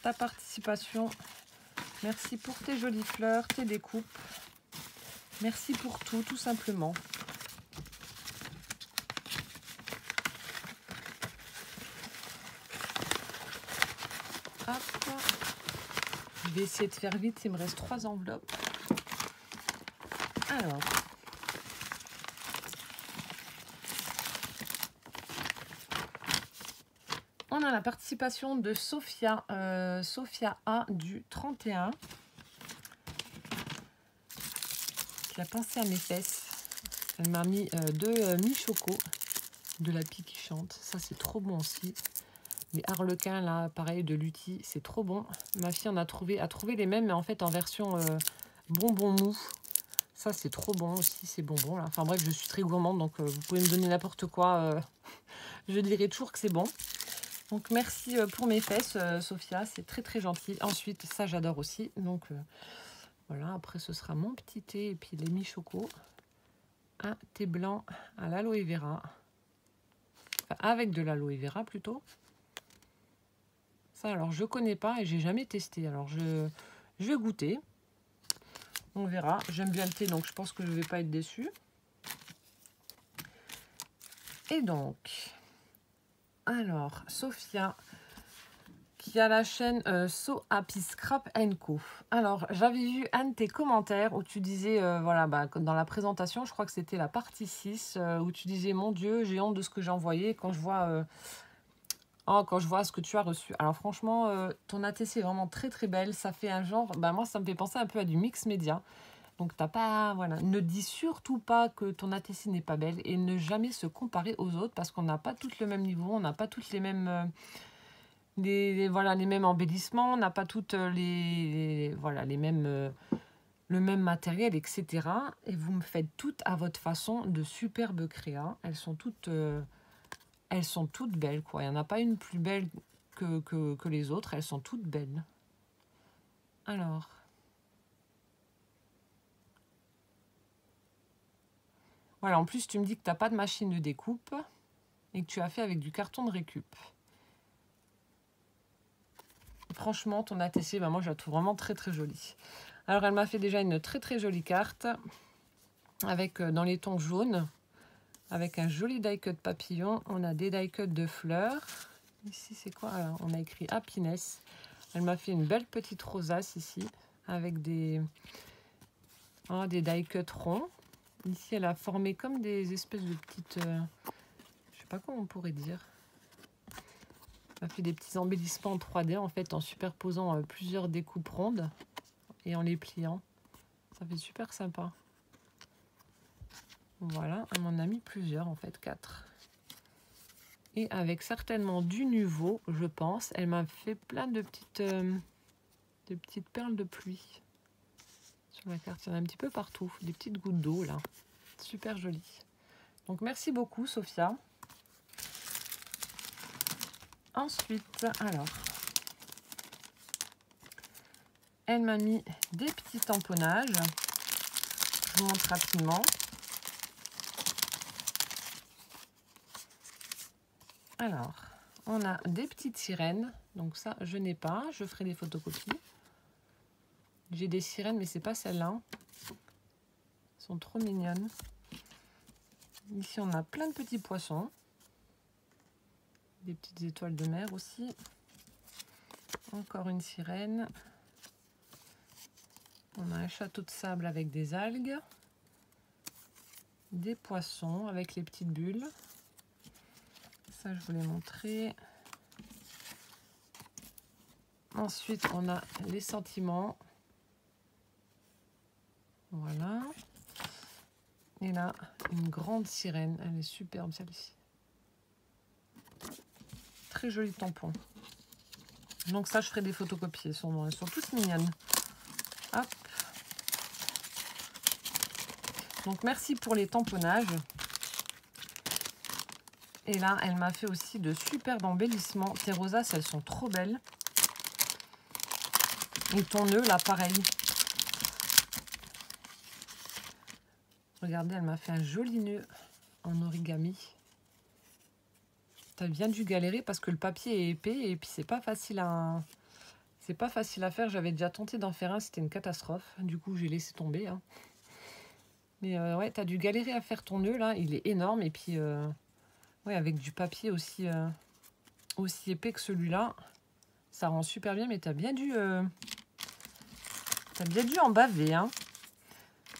ta participation. Merci pour tes jolies fleurs, tes découpes. Merci pour tout, tout simplement. Hop. Je vais essayer de faire vite, il me reste 3 enveloppes. Alors, on a la participation de Sophia, Sophia A du 31, qui a pensé à mes fesses. Elle m'a mis 2 mi-choco, de la pie qui chante. Ça, c'est trop bon aussi. Les harlequins, là, pareil, de Lutti, c'est trop bon. Ma fille a trouvé les mêmes, mais en fait en version bonbon mou. Ça, c'est trop bon aussi, ces bonbons là. Enfin bref, je suis très gourmande, donc vous pouvez me donner n'importe quoi. Je dirais toujours que c'est bon. Donc merci pour mes fesses, Sophia, c'est très très gentil. Ensuite, ça j'adore aussi. Donc voilà, après ce sera mon petit thé et puis les mi-choco. Un thé blanc à l'aloe vera. Enfin, avec de l'aloe vera plutôt. Ça alors je connais pas et j'ai jamais testé. Alors je vais goûter. On verra. J'aime bien le thé donc je pense que je vais pas être déçue. Et donc, alors Sophia qui a la chaîne So Happy Scrap Co. Alors, j'avais vu un de tes commentaires où tu disais, voilà, bah, dans la présentation, je crois que c'était la partie 6, où tu disais, mon Dieu, j'ai honte de ce que j'ai envoyé quand je vois, quand je vois ce que tu as reçu. Alors franchement, ton ATC est vraiment très très belle. Ça fait un genre, bah, moi ça me fait penser un peu à du mix média. Donc t'as pas, voilà, ne dis surtout pas que ton ATC n'est pas belle et ne jamais se comparer aux autres parce qu'on n'a pas toutes le même niveau, on n'a pas toutes les mêmes... voilà, les mêmes embellissements, on n'a pas toutes voilà, les mêmes, le même matériel, etc. Et vous me faites toutes à votre façon de superbes créas. Elles sont toutes belles, quoi. Il n'y en a pas une plus belle que les autres. Elles sont toutes belles. Alors. Voilà, en plus, tu me dis que tu n'as pas de machine de découpe et que tu as fait avec du carton de récup. Franchement, ton ATC, bah, moi, je la trouve vraiment très, très jolie. Alors, elle m'a fait déjà une très, très jolie carte avec dans les tons jaunes, avec un joli die-cut papillon. On a des die-cut de fleurs. Ici, c'est quoi? Alors, on a écrit Happiness. Elle m'a fait une belle petite rosace ici, avec des die-cut ronds. Ici, elle a formé comme des espèces de petites... je sais pas comment on pourrait dire. Elle a fait des petits embellissements en 3D, en fait, en superposant plusieurs découpes rondes et en les pliant. Ça fait super sympa. Voilà, elle m'en a mis plusieurs, en fait, 4. Et avec certainement du nouveau, je pense. Elle m'a fait plein de petites perles de pluie. Sur la carte, il y en a un petit peu partout. Des petites gouttes d'eau, là. Super joli. Donc, merci beaucoup, Sophia. Ensuite, alors, elle m'a mis des petits tamponnages. Je vous montre rapidement. Alors, on a des petites sirènes. Donc ça, je n'ai pas. Je ferai des photocopies. J'ai des sirènes, mais c'est pas celles-là. Elles sont trop mignonnes. Ici, on a plein de petits poissons. Des petites étoiles de mer aussi. Encore une sirène. On a un château de sable avec des algues. Des poissons avec les petites bulles. Ça, je vous l'ai montré. Ensuite, on a les sentiments. Voilà. Et là, une grande sirène. Elle est superbe, celle-ci. Très joli tampon. Donc ça, je ferai des photocopies. Elles sont toutes mignonnes. Hop. Donc merci pour les tamponnages. Et là, elle m'a fait aussi de superbes embellissements. Tes rosaces, elles sont trop belles. Et ton nœud, là, pareil. Regardez, elle m'a fait un joli nœud en origami. Tu as bien dû galérer parce que le papier est épais et puis c'est pas facile à faire. J'avais déjà tenté d'en faire un, c'était une catastrophe. Du coup, j'ai laissé tomber. Hein. Mais ouais, tu as dû galérer à faire ton nœud là. Il est énorme et puis ouais, avec du papier aussi épais que celui-là, ça rend super bien. Mais tu as bien dû en baver. Hein.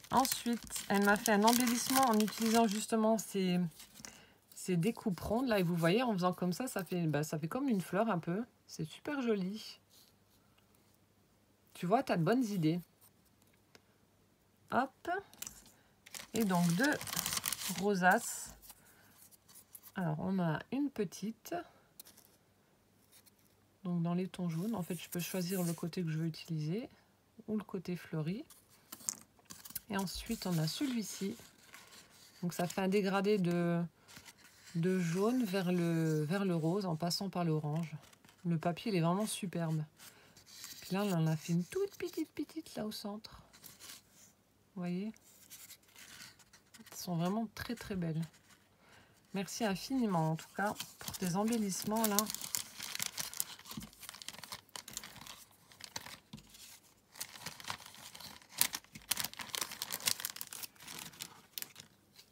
Ensuite, elle m'a fait un embellissement en utilisant justement ces découpes rondes là. Et vous voyez, en faisant comme ça fait comme une fleur un peu. C'est super joli. Tu vois, tu as de bonnes idées. Hop. Et donc, 2 rosaces. Alors, on a une petite. Donc, dans les tons jaunes. En fait, je peux choisir le côté que je veux utiliser. Ou le côté fleuri. Et ensuite, on a celui-ci. Donc, ça fait un dégradé de de jaune vers le rose en passant par l'orange. Le papier, il est vraiment superbe. Puis là, on en a fait une toute petite là au centre. Vous voyez? Elles sont vraiment très belles. Merci infiniment en tout cas pour tes embellissements là.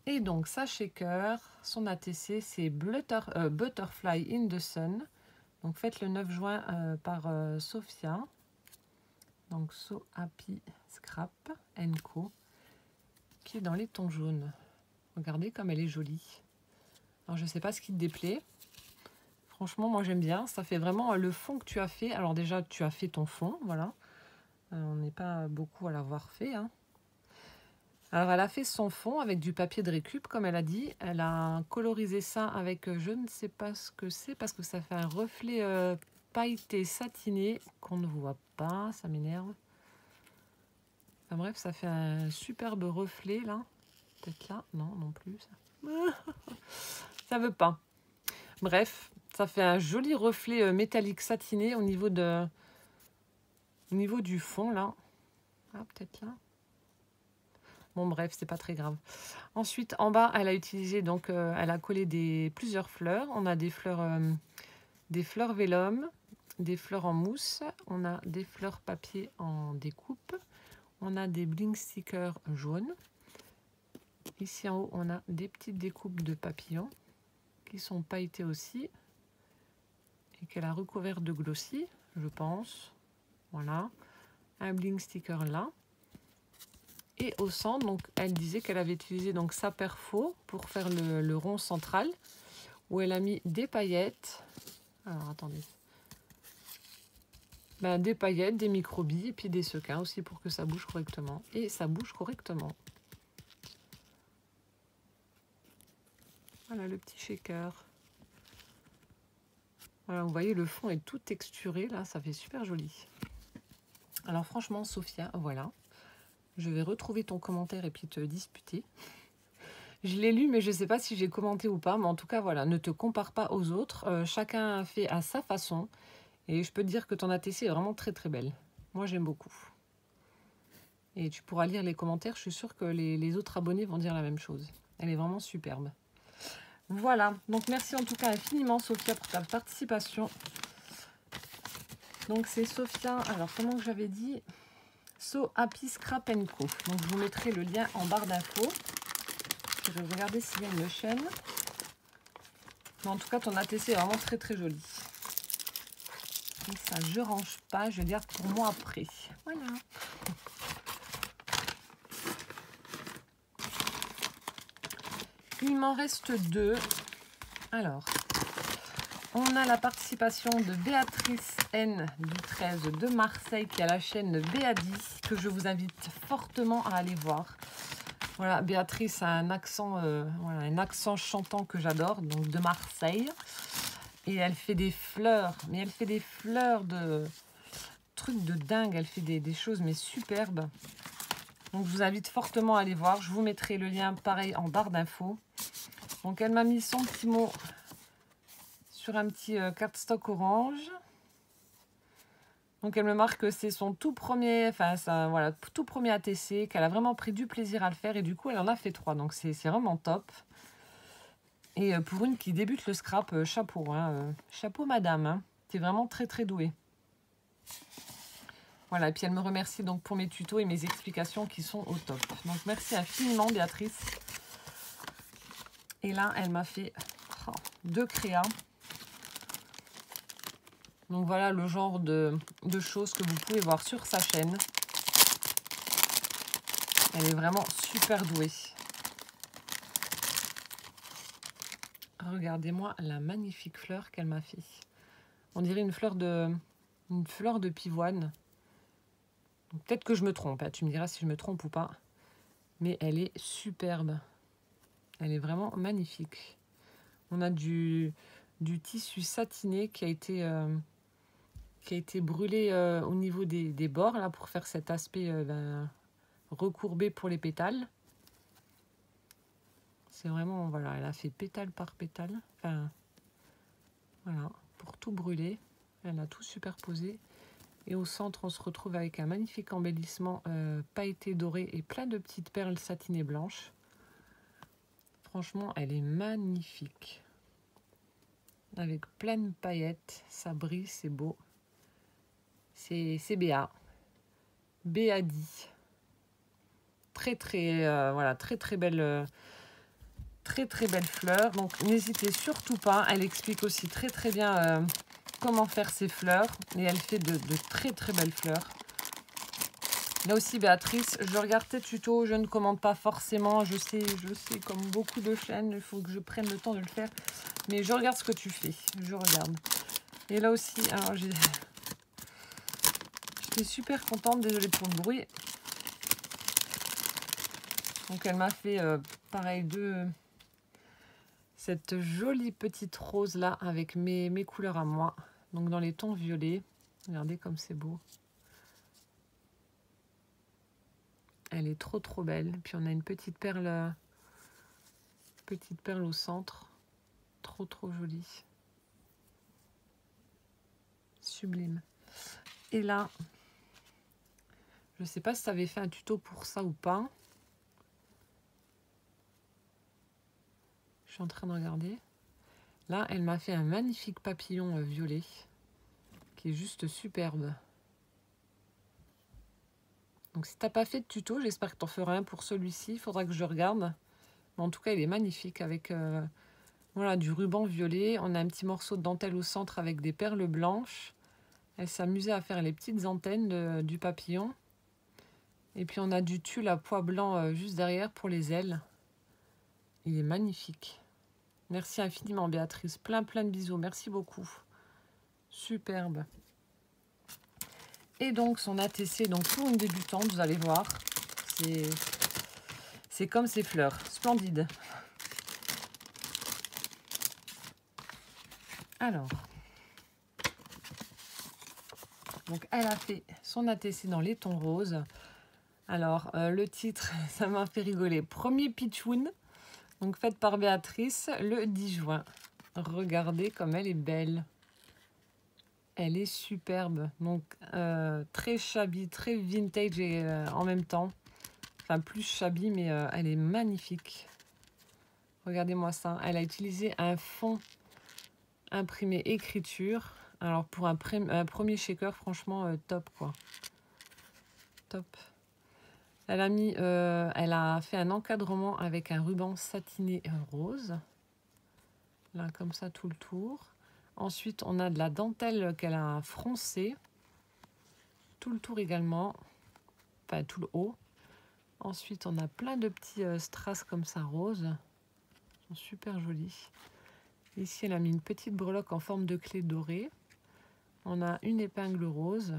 Et donc sa shaker, son ATC, c'est Butterfly in the Sun. Donc faites le 9 juin par Sophia. Donc So Happy Scrap Co. Qui est dans les tons jaunes. Regardez comme elle est jolie. Alors je ne sais pas ce qui te déplaît. Franchement, moi j'aime bien. Ça fait vraiment le fond que tu as fait. Alors déjà, tu as fait ton fond, voilà. On n'est pas beaucoup à l'avoir fait, hein. Alors, elle a fait son fond avec du papier de récup, comme elle a dit. Elle a colorisé ça avec, je ne sais pas ce que c'est, parce que ça fait un reflet pailleté satiné qu'on ne voit pas. Ça m'énerve. Enfin bref, ça fait un superbe reflet, là. Peut-être là. Non, non plus. Ça veut pas. Bref, ça fait un joli reflet métallique satiné au niveau du fond, là. Ah, peut-être là. Bon, bref, c'est pas très grave. Ensuite, en bas, elle a utilisé, donc, elle a collé plusieurs fleurs. On a des fleurs vélum, des fleurs en mousse. On a des fleurs papier en découpe. On a des bling stickers jaunes. Ici en haut, on a des petites découpes de papillons qui sont pailletées aussi et qu'elle a recouvert de glossy, je pense. Voilà, un bling sticker là. Et au centre, donc, elle disait qu'elle avait utilisé donc sa perfo pour faire le rond central, où elle a mis des paillettes. Alors, attendez. Ben, des paillettes, des microbilles et puis des sequins aussi pour que ça bouge correctement. Et ça bouge correctement. Voilà le petit shaker. Voilà, vous voyez, le fond est tout texturé, là, ça fait super joli. Alors franchement, Sophia, voilà. Je vais retrouver ton commentaire et puis te disputer. Je l'ai lu, mais je ne sais pas si j'ai commenté ou pas. Mais en tout cas, voilà, ne te compare pas aux autres. Chacun fait à sa façon. Et je peux te dire que ton ATC est vraiment très belle. Moi, j'aime beaucoup. Et tu pourras lire les commentaires. Je suis sûre que les autres abonnés vont dire la même chose. Elle est vraiment superbe. Voilà. Donc, merci en tout cas infiniment, Sophia, pour ta participation. Donc, c'est Sophia. Alors, comment que j'avais dit? So Happy Scrap Co. Donc, je vous mettrai le lien en barre d'infos. Je vais regarder s'il y a une chaîne. Mais en tout cas, ton ATC est vraiment très joli. Et ça, je range pas. Je garde pour moi après. Voilà. Il m'en reste 2. Alors, on a la participation de Béatrice N du 13 de Marseille qui a la chaîne Béadis que je vous invite fortement à aller voir. Voilà, Béatrice a un accent, voilà, un accent chantant que j'adore, donc de Marseille. Et elle fait des fleurs, mais elle fait des fleurs de trucs de dingue. Elle fait des choses mais superbes. Donc je vous invite fortement à aller voir. Je vous mettrai le lien pareil en barre d'infos. Donc elle m'a mis son petit mot sur un petit cardstock orange. Donc elle me marque que c'est son tout premier, voilà, tout premier ATC, qu'elle a vraiment pris du plaisir à le faire et du coup elle en a fait 3. Donc c'est vraiment top. Et pour une qui débute le scrap, chapeau, hein, chapeau madame, hein. T'es vraiment très douée. Voilà, et puis elle me remercie donc pour mes tutos et mes explications qui sont au top. Donc merci infiniment Béatrice. Et là, elle m'a fait 2 créas. Donc voilà le genre de choses que vous pouvez voir sur sa chaîne. Elle est vraiment super douée. Regardez-moi la magnifique fleur qu'elle m'a fait. On dirait une fleur de pivoine. Peut-être que je me trompe, hein. Tu me diras si je me trompe ou pas. Mais elle est superbe. Elle est vraiment magnifique. On a du tissu satiné qui a été brûlé au niveau des bords là, pour faire cet aspect recourbé pour les pétales. C'est vraiment, voilà, elle a fait pétale par pétale. Enfin, voilà, pour tout brûler. Elle a tout superposé. Et au centre, on se retrouve avec un magnifique embellissement pailleté doré et plein de petites perles satinées blanches. Franchement, elle est magnifique. Avec plein de paillettes, ça brille, c'est beau. C'est Béa. Béadi. Très voilà, très belle fleur. Donc n'hésitez surtout pas. Elle explique aussi très bien comment faire ses fleurs. Et elle fait de très belles fleurs. Là aussi, Béatrice, je regarde tes tutos, je ne commande pas forcément. Je sais, comme beaucoup de chaînes, il faut que je prenne le temps de le faire. Mais je regarde ce que tu fais, je regarde. Et là aussi, alors j'étais super contente, désolée pour le bruit. Donc elle m'a fait pareil cette jolie petite rose là avec mes couleurs à moi. Donc dans les tons violets. Regardez comme c'est beau. Elle est trop belle. Puis on a une petite perle au centre. Trop jolie. Sublime. Et là, je ne sais pas si tu avais fait un tuto pour ça ou pas. Je suis en train de regarder. Là, elle m'a fait un magnifique papillon violet qui est juste superbe. Donc si tu n'as pas fait de tuto, j'espère que tu en feras un pour celui-ci. Il faudra que je regarde. Mais en tout cas, il est magnifique avec voilà, du ruban violet. On a un petit morceau de dentelle au centre avec des perles blanches. Elle s'amusait à faire les petites antennes du papillon. Et puis on a du tulle à pois blanc juste derrière pour les ailes. Il est magnifique. Merci infiniment Béatrice. Plein de bisous. Merci beaucoup. Superbe. Et donc son ATC, donc pour une débutante, vous allez voir. C'est comme ses fleurs. Splendide. Alors. Donc elle a fait son ATC dans les tons roses. Alors le titre, ça m'a fait rigoler. Premier pitchoun, donc faite par Béatrice le 10 juin. Regardez comme elle est belle. Elle est superbe. Donc très shabby, très vintage et en même temps. Enfin plus shabby mais elle est magnifique. Regardez-moi ça. Elle a utilisé un fond imprimé écriture. Alors pour un premier shaker, franchement top quoi. Top. Elle a fait un encadrement avec un ruban satiné rose. Là comme ça tout le tour. Ensuite on a de la dentelle qu'elle a froncée. Tout le tour également. Enfin tout le haut. Ensuite on a plein de petits strass comme ça roses. Ils sont super jolis. Ici elle a mis une petite breloque en forme de clé dorée. On a une épingle rose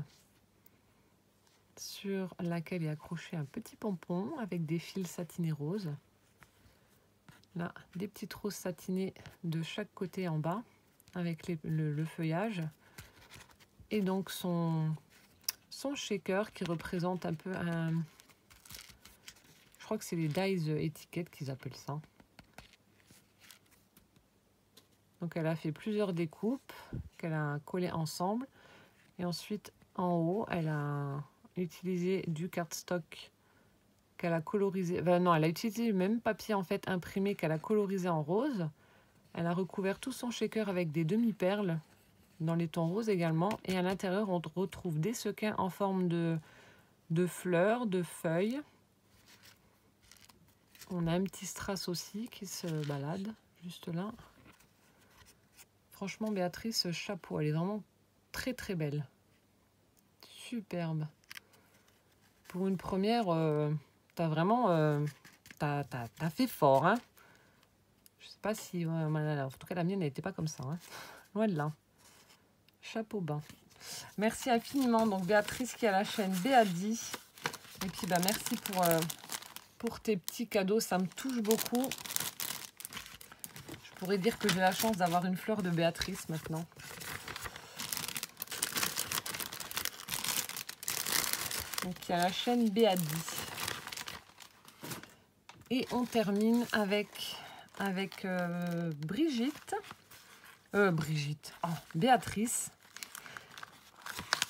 sur laquelle est accroché un petit pompon avec des fils satinés roses. Là, des petites roses satinées de chaque côté en bas avec le feuillage. Et donc son shaker qui représente un peu un... Je crois que c'est les dies étiquettes qu'ils appellent ça. Donc elle a fait plusieurs découpes qu'elle a collées ensemble. Et ensuite, en haut, elle a utilisé du cardstock qu'elle a colorisé. Enfin, non, elle a utilisé le même papier en fait imprimé qu'elle a colorisé en rose. Elle a recouvert tout son shaker avec des demi-perles dans les tons roses également. Et à l'intérieur, on retrouve des sequins en forme de fleurs, de feuilles. On a un petit strass aussi qui se balade juste là. Franchement, Béatrice, chapeau, elle est vraiment très belle. Superbe. Pour une première, t'as vraiment... t'as fait fort, hein. Je sais pas si... en tout cas, la mienne n'était pas comme ça. Hein. Loin de là. Chapeau bas. Merci infiniment. Donc, Béatrice qui a la chaîne Béadi. Et puis, bah, merci pour tes petits cadeaux. Ça me touche beaucoup. Je pourrais dire que j'ai la chance d'avoir une fleur de Béatrice maintenant. Donc, il y a la chaîne Béadi. Et on termine avec avec Béatrice.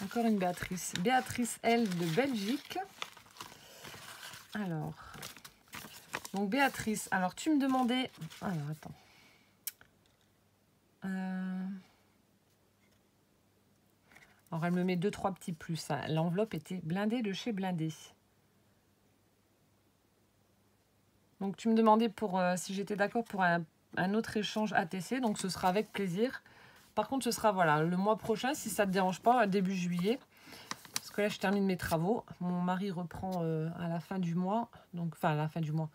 Encore une Béatrice. Béatrice L de Belgique. Alors, donc Béatrice, alors tu me demandais... Alors, attends. Alors, elle me met 2-3 petits plus. Hein. L'enveloppe était blindée de chez Blindé. Donc, tu me demandais pour si j'étais d'accord pour un autre échange ATC. Donc, ce sera avec plaisir. Par contre, ce sera voilà, le mois prochain, si ça ne te dérange pas, début juillet. Parce que là, je termine mes travaux. Mon mari reprend à la fin du mois. Donc, enfin, à la fin du mois.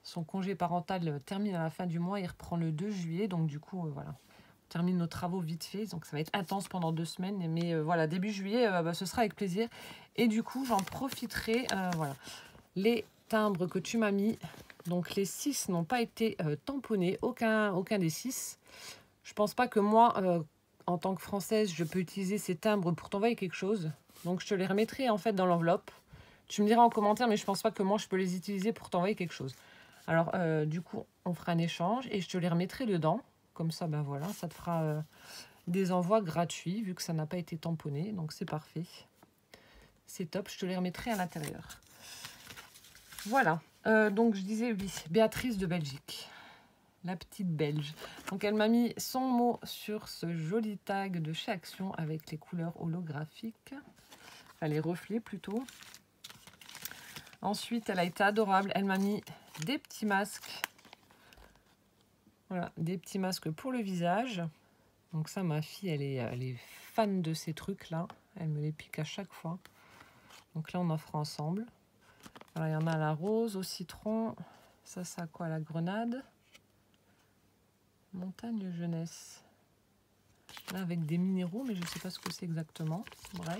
Son congé parental termine à la fin du mois. Il reprend le 2 juillet. Donc, du coup, voilà. On termine nos travaux vite fait. Donc, ça va être intense pendant 2 semaines. Mais voilà, début juillet, ce sera avec plaisir. Et du coup, j'en profiterai. Voilà. Les timbres que tu m'as mis. Donc, les 6 n'ont pas été tamponnés. Aucun des 6. Je pense pas que moi, en tant que Française, je peux utiliser ces timbres pour t'envoyer quelque chose. Donc, je te les remettrai en fait dans l'enveloppe. Tu me diras en commentaire, mais je pense pas que moi, je peux les utiliser pour t'envoyer quelque chose. Alors, du coup, on fera un échange et je te les remettrai dedans. Comme ça, ben voilà, ça te fera des envois gratuits vu que ça n'a pas été tamponné. Donc, c'est parfait. C'est top, je te les remettrai à l'intérieur. Voilà, donc je disais oui, Béatrice de Belgique. La petite belge. Donc elle m'a mis son mot sur ce joli tag de chez Action avec les couleurs holographiques. Enfin les reflets plutôt. Ensuite elle a été adorable. Elle m'a mis des petits masques. Voilà, des petits masques pour le visage. Donc ça ma fille elle est fan de ces trucs là. Elle me les pique à chaque fois. Donc là on en fera ensemble. Alors il y en a à la rose, au citron. Ça c'est à quoi? La grenade. Montagne jeunesse. Là, avec des minéraux, mais je ne sais pas ce que c'est exactement. Bref.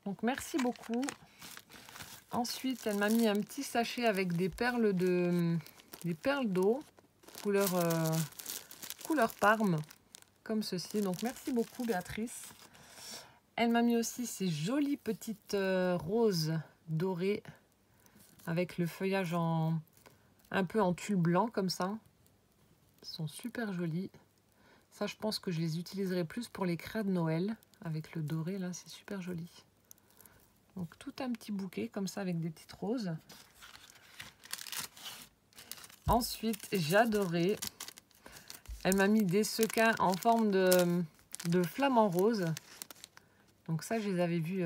Donc, merci beaucoup. Ensuite, elle m'a mis un petit sachet avec des perles d'eau, couleur Parme, comme ceci. Donc, merci beaucoup, Béatrice. Elle m'a mis aussi ces jolies petites roses dorées avec le feuillage un peu en tulle blanc, comme ça. Elles sont super jolies. Ça, je pense que je les utiliserai plus pour les crêpes de Noël. Avec le doré, là, c'est super joli. Donc, tout un petit bouquet, comme ça, avec des petites roses. Ensuite, j'adorais. Elle m'a mis des sequins en forme de flamant rose. Donc ça, je les avais vus.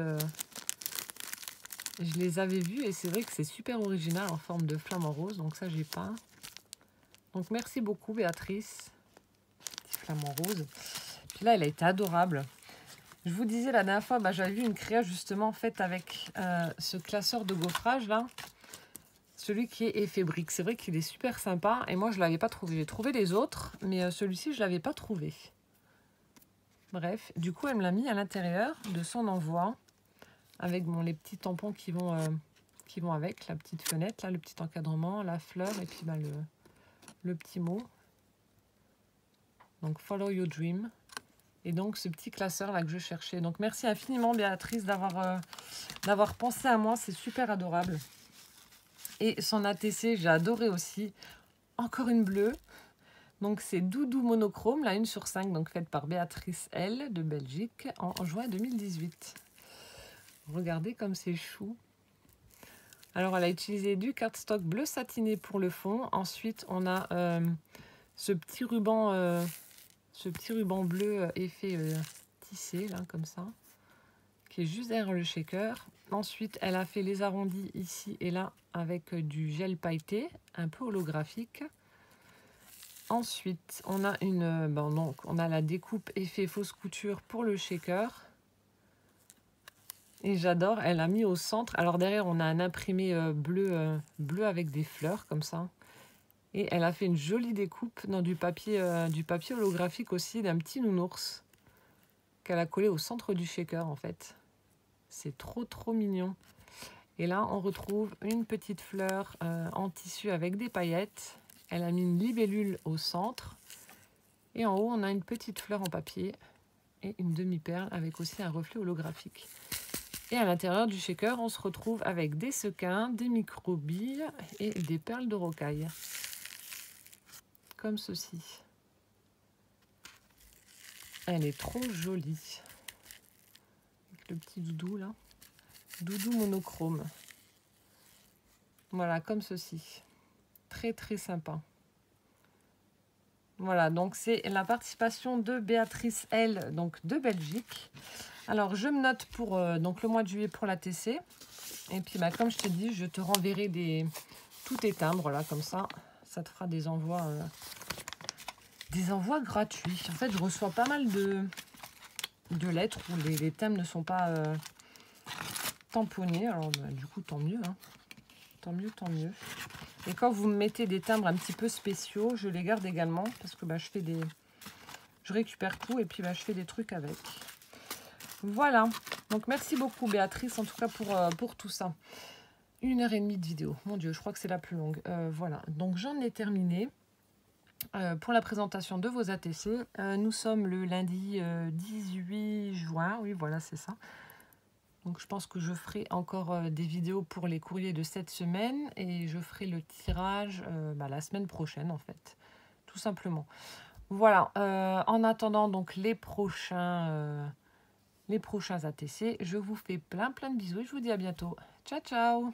Je les avais vus et c'est vrai que c'est super original en forme de flamant rose. Donc ça, j'ai peint. Donc, merci beaucoup, Béatrice. Petit flamant rose. Puis là, elle a été adorable. Je vous disais la dernière fois, j'avais vu une créa justement faite avec ce classeur de gaufrage là. Celui qui est effet brique. C'est vrai qu'il est super sympa. Et moi, je ne l'avais pas trouvé. J'ai trouvé les autres, mais celui-ci, je ne l'avais pas trouvé. Bref, du coup, elle me l'a mis à l'intérieur de son envoi. Avec les petits tampons qui vont avec. La petite fenêtre, là, le petit encadrement, la fleur et puis le petit mot. Donc, follow your dream. Et donc, ce petit classeur là que je cherchais. Donc, merci infiniment, Béatrice, d'avoir pensé à moi. C'est super adorable. Et son ATC, j'ai adoré aussi. Encore une bleue. Donc, c'est Doudou Monochrome, la 1/5, donc faite par Béatrice L de Belgique en juin 2018. Regardez comme c'est chou. Alors, elle a utilisé du cardstock bleu satiné pour le fond. Ensuite, on a ce petit ruban bleu effet tissé, là, comme ça, qui est juste derrière le shaker. Ensuite, elle a fait les arrondis ici et là avec du gel pailleté, un peu holographique. Ensuite, on a on a la découpe effet fausse couture pour le shaker. Et j'adore, elle a mis au centre. Alors derrière, on a un imprimé bleu avec des fleurs comme ça. Et elle a fait une jolie découpe dans du papier holographique aussi, d'un petit nounours qu'elle a collé au centre du shaker en fait. C'est trop mignon. Et là, on retrouve une petite fleur en tissu avec des paillettes. Elle a mis une libellule au centre. Et en haut, on a une petite fleur en papier et une demi-perle avec aussi un reflet holographique. Et à l'intérieur du shaker, on se retrouve avec des sequins, des micro-billes et des perles de rocaille. comme ceci. Elle est trop jolie. Avec le petit doudou là. Doudou monochrome. Voilà, comme ceci. Très très sympa. Voilà, donc c'est la participation de Béatrice L, donc de Belgique. Alors, je me note pour donc le mois de juillet pour la TC. Et puis, bah, comme je te dis, je te renverrai tous tes timbres, là, comme ça. Ça te fera des envois gratuits. En fait, je reçois pas mal de lettres où les timbres ne sont pas tamponnés. Alors, bah, du coup, tant mieux, hein. Tant mieux, tant mieux. Et quand vous me mettez des timbres un petit peu spéciaux, je les garde également parce que bah, je récupère tout et puis bah, je fais des trucs avec. Voilà. Donc merci beaucoup Béatrice en tout cas pour tout ça. 1h30 de vidéo. Mon Dieu, je crois que c'est la plus longue. Voilà. Donc j'en ai terminé pour la présentation de vos ATC. Nous sommes le lundi 18 juin. Oui, voilà, c'est ça. Donc je pense que je ferai encore des vidéos pour les courriers de cette semaine et je ferai le tirage la semaine prochaine en fait, tout simplement. Voilà, en attendant donc les prochains ATC, je vous fais plein de bisous et je vous dis à bientôt. Ciao ciao.